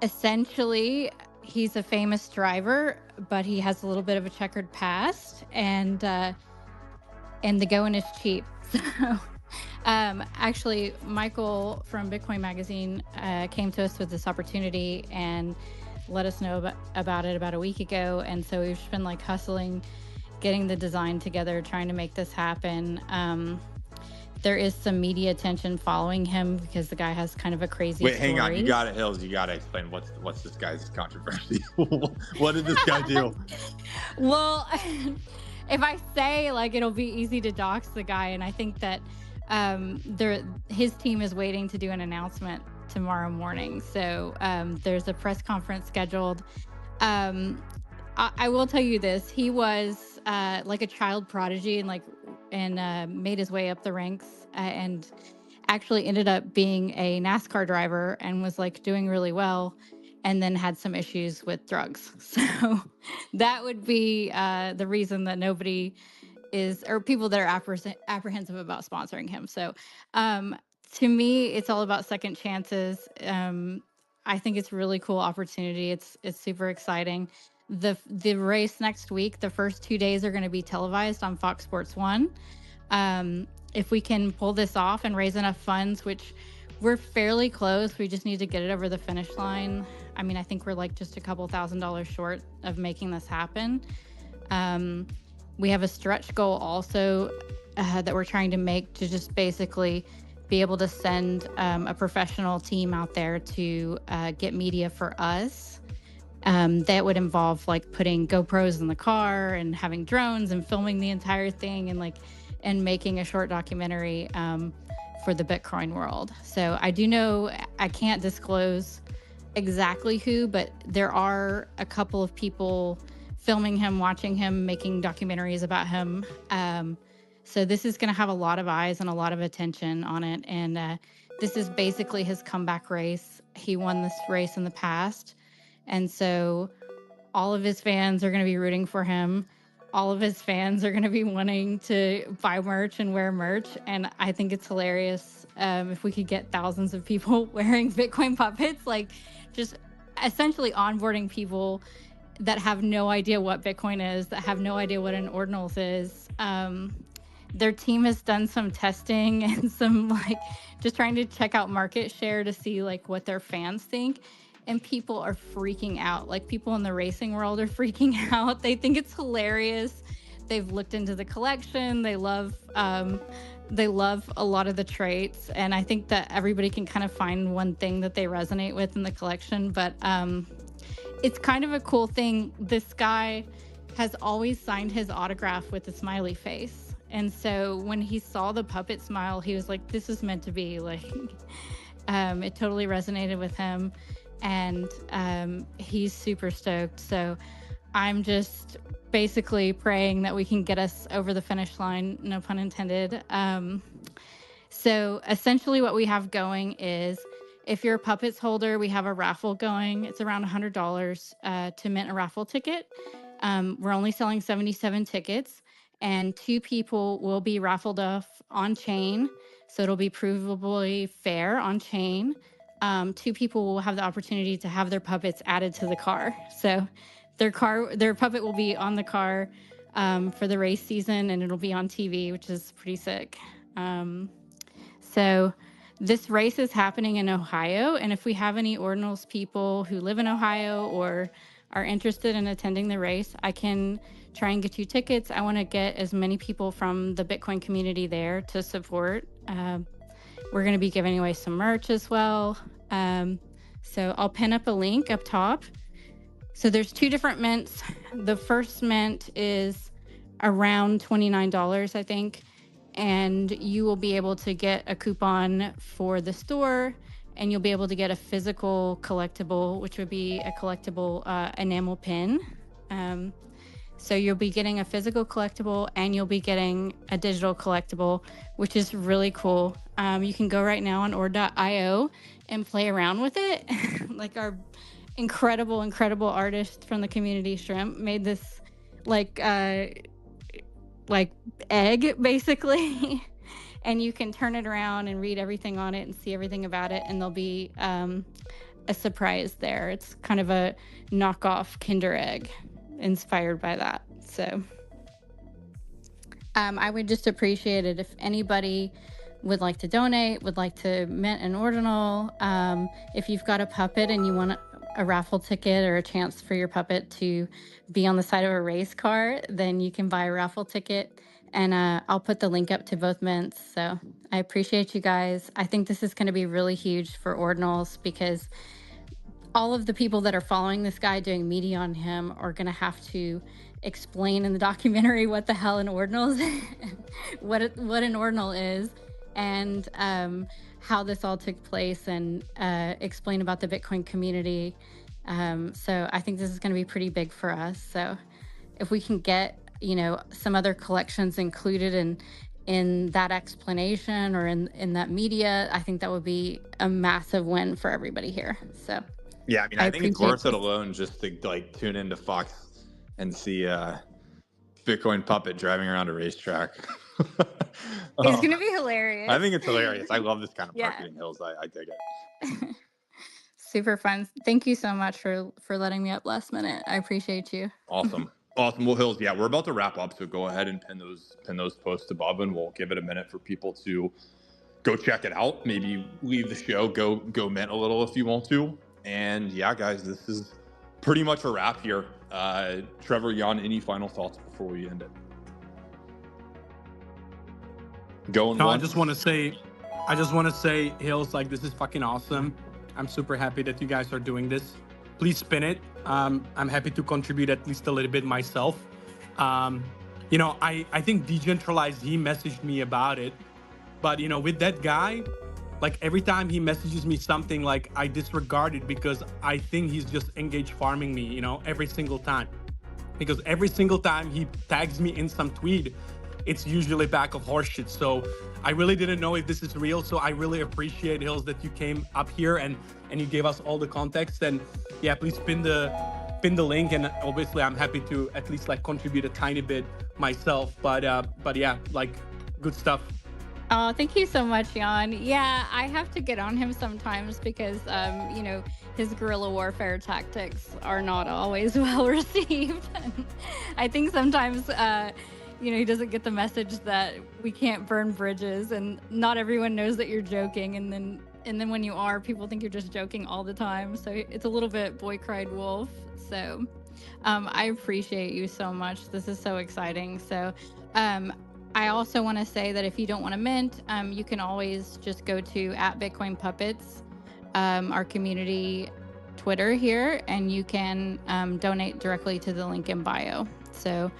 essentially he's a famous driver, but he has a little bit of a checkered past, and the going is cheap. So actually, Michael from Bitcoin Magazine came to us with this opportunity and let us know about it about a week ago. And so we've just been like hustling, getting the design together, trying to make this happen. There is some media attention following him because the guy has kind of a crazy Wait, story. hang on. You got it, Hills. You got to explain what's this guy's controversy. What did this guy do? Well, if I say, like, it'll be easy to dox the guy, and I think that his team is waiting to do an announcement tomorrow morning. So there's a press conference scheduled. I will tell you this: he was like a child prodigy, and made his way up the ranks, and actually ended up being a NASCAR driver and was like doing really well, and then had some issues with drugs. So that would be the reason that nobody is, or people that are apprehensive about sponsoring him. So to me, it's all about second chances. I think it's a really cool opportunity. It's super exciting. The race next week, the first 2 days are going to be televised on Fox Sports 1. If we can pull this off and raise enough funds, which we're fairly close, we just need to get it over the finish line. I mean, I think we're like just a couple $1,000s short of making this happen. We have a stretch goal also that we're trying to make to just basically be able to send a professional team out there to get media for us. That would involve like putting GoPros in the car and having drones and filming the entire thing and making a short documentary for the Bitcoin world. So I do know I can't disclose exactly who, but there are a couple of people filming him, watching him, making documentaries about him. So this is going to have a lot of eyes and a lot of attention on it. And this is basically his comeback race. He won this race in the past. And so all of his fans are going to be rooting for him. All of his fans are going to be wanting to buy merch and wear merch. And I think it's hilarious if we could get thousands of people wearing Bitcoin Puppets, like just essentially onboarding people that have no idea what Bitcoin is, that have no idea what an ordinals is. Their team has done some testing and some just trying to check out market share to see what their fans think. And people are freaking out. People in the racing world are freaking out. They think it's hilarious. They've looked into the collection. They love a lot of the traits. And I think that everybody can kind of find one thing that they resonate with in the collection. But it's kind of a cool thing. This guy has always signed his autograph with a smiley face. And so when he saw the puppet smile, he was like, this is meant to be. It totally resonated with him. And he's super stoked. So I'm just basically praying that we can get us over the finish line, no pun intended. So essentially what we have going is, if you're a Puppets holder, we have a raffle going. It's around $100 to mint a raffle ticket. We're only selling 77 tickets, and 2 people will be raffled off on chain. So it'll be provably fair on chain. 2 people will have the opportunity to have their puppets added to the car. So their puppet will be on the car for the race season, and it'll be on TV, which is pretty sick. So this race is happening in Ohio, and if we have any ordinals people who live in Ohio or are interested in attending the race, I can try and get you tickets. I want to get as many people from the Bitcoin community there to support. We're going to be giving away some merch as well. So I'll pin up a link up top. So there's 2 different mints. The first mint is around $29, I think, and you will be able to get a coupon for the store, and you'll be able to get a physical collectible, which would be a collectible enamel pin. So you'll be getting a physical collectible, and you'll be getting a digital collectible, which is really cool. You can go right now on or.io and play around with it. Like our incredible artist from the community shrimp made this like egg basically. And you can turn it around and read everything on it and see everything about it, and there'll be a surprise there. It's kind of a knockoff Kinder Egg inspired by that. So I would just appreciate it if anybody would like to donate, would like to mint an ordinal. If you've got a puppet and you want a raffle ticket or a chance for your puppet to be on the side of a race car, then you can buy a raffle ticket, and I'll put the link up to both mints. So I appreciate you guys. I think this is going to be really huge for ordinals, because all of the people that are following this guy doing media on him are going to have to explain in the documentary what the hell an ordinal is, what an ordinal is, and how this all took place, and explain about the Bitcoin community. So I think this is going to be pretty big for us. So if we can get, some other collections included in that explanation or in that media, I think that would be a massive win for everybody here. So yeah, I think it's worth it alone just to tune into Fox and see Bitcoin Puppet driving around a racetrack. It's gonna be hilarious. I think it's hilarious. I love this kind of marketing, Hills. I dig it. Super fun. Thank you so much for letting me up last minute. I appreciate you. Awesome. Well, Hills, yeah, we're about to wrap up, so go ahead and pin those posts above, and we'll give it a minute for people to go check it out. Maybe leave the show, go mint a little if you want to. And yeah, guys, this is pretty much a wrap here. Trevor, Jan, any final thoughts before we end it? I just want to say, Hills, this is fucking awesome. I'm super happy that you guys are doing this. Please spin it. I'm happy to contribute at least a little bit myself. I think Decentralized, he messaged me about it, but with that guy, every time he messages me something, I disregard it, because I think he's just engaged farming me, every single time. Because every single time he tags me in some tweet, it's usually back of horseshit. So I really didn't know if this is real. So I really appreciate, Hills, that you came up here and you gave us all the context. And yeah, please pin the link. And obviously I'm happy to at least contribute a tiny bit myself. But yeah, good stuff. Oh, thank you so much, Jan. Yeah, I have to get on him sometimes because, his guerrilla warfare tactics are not always well received. I think sometimes, he doesn't get the message that we can't burn bridges, and not everyone knows that you're joking. And then when you are, people think you're just joking all the time. So it's a little bit boy cried wolf. So I appreciate you so much. This is so exciting. So I also want to say that if you don't want to mint, you can always just go to @BitcoinPuppets, our community Twitter here, and you can donate directly to the link in bio. So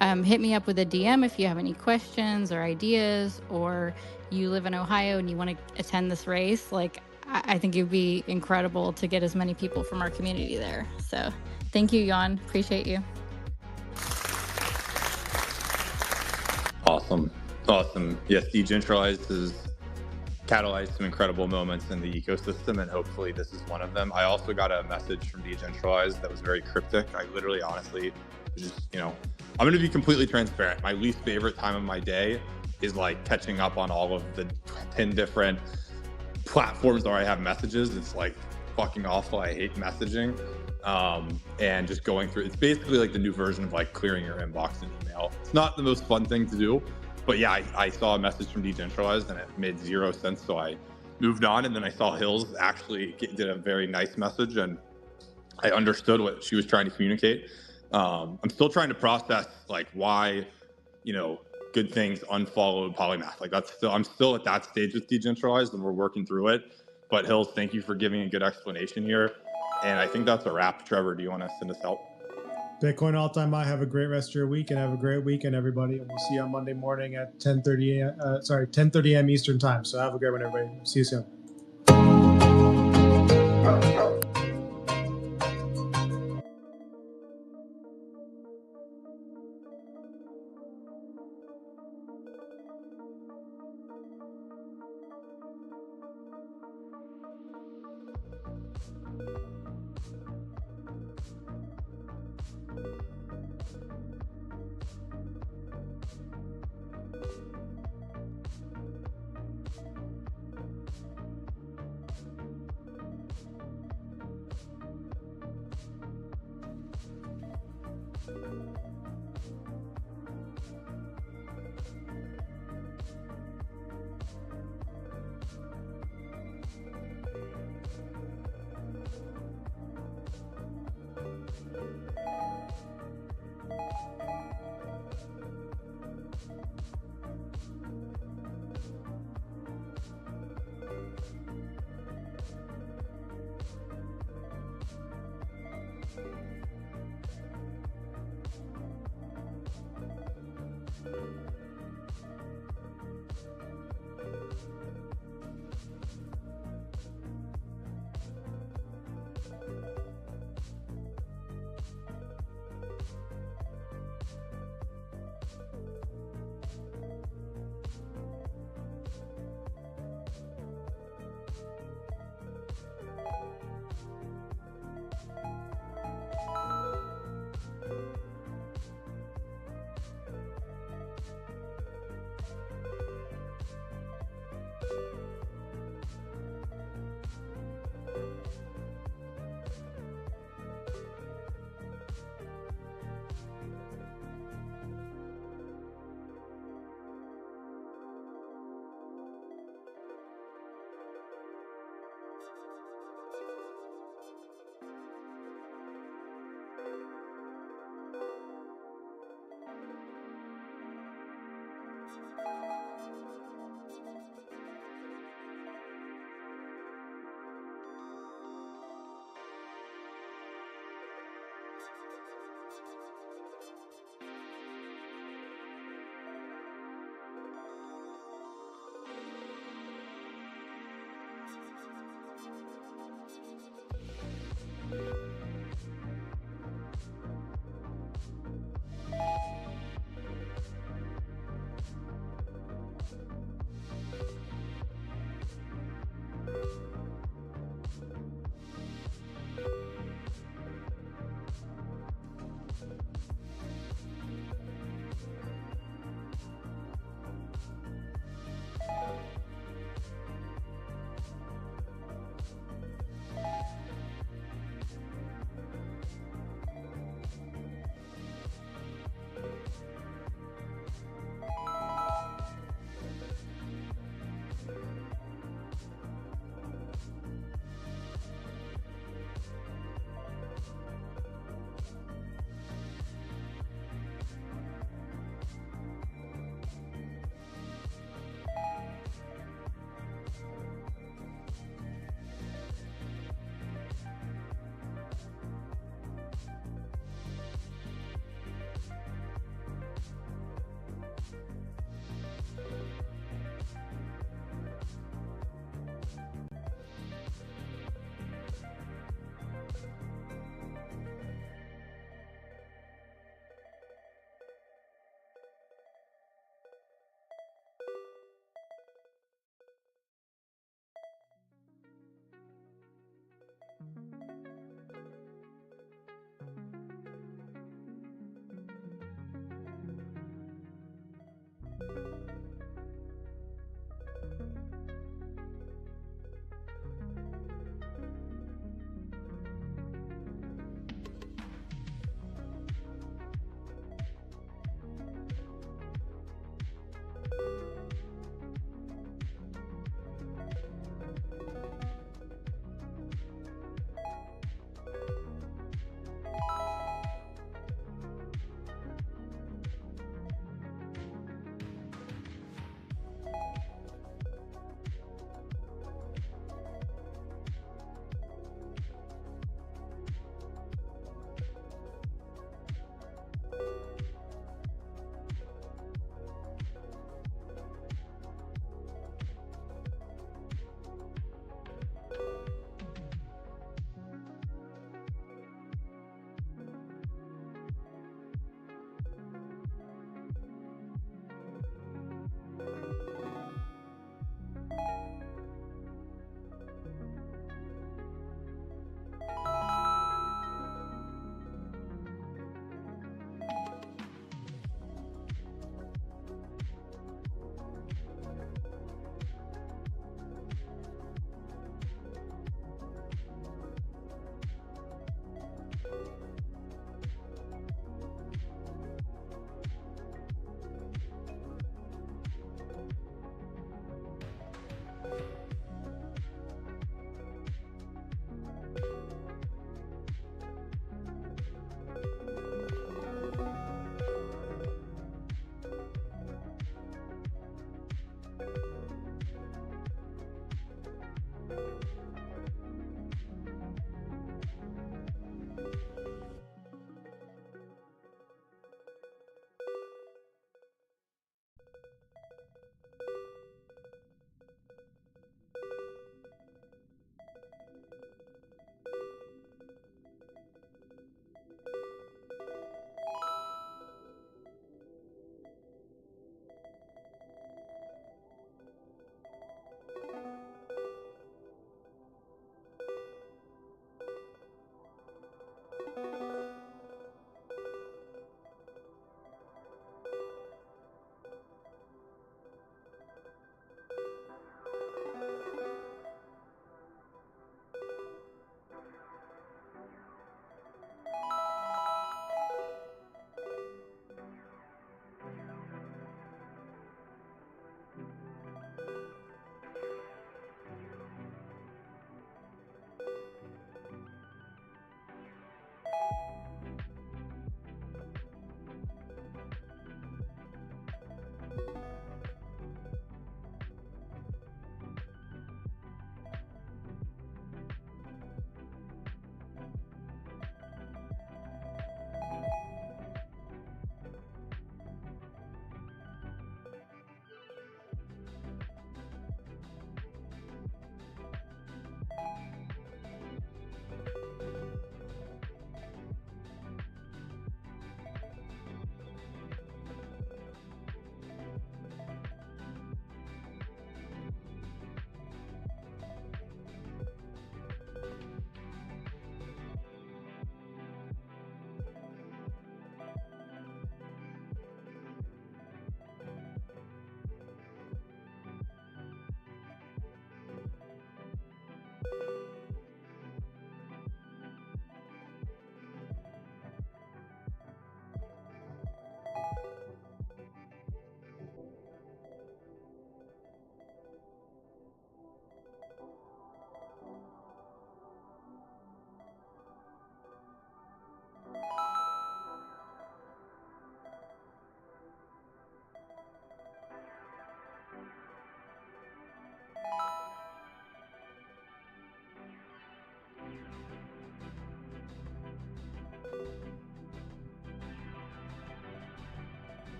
hit me up with a DM if you have any questions or ideas, or you live in Ohio and you want to attend this race. I think it'd be incredible to get as many people from our community there. So thank you, Jan. Appreciate you. Awesome. Yes, Decentralized has catalyzed some incredible moments in the ecosystem, and hopefully this is one of them. I also got a message from Decentralized that was very cryptic. I literally, honestly, just, I'm going to be completely transparent. My least favorite time of my day is catching up on all of the 10 different platforms where I have messages. It's fucking awful. I hate messaging. And just going through, it's basically the new version of clearing your inbox in email. It's not the most fun thing to do, but yeah, I saw a message from Decentralized and it made zero sense. So I moved on, and then I saw Hills actually did a very nice message, and I understood what she was trying to communicate. I'm still trying to process why, Good Things unfollowed Polymath. I'm still at that stage with Decentralized, and we're working through it. But Hills, thank you for giving a good explanation here. And I think that's a wrap. Trevor, do you want to send us out? Bitcoin all-time high. Have a great rest of your week and have a great weekend, everybody. And we'll see you on Monday morning at 10:30 a.m. Eastern time. So have a great one, everybody. See you soon.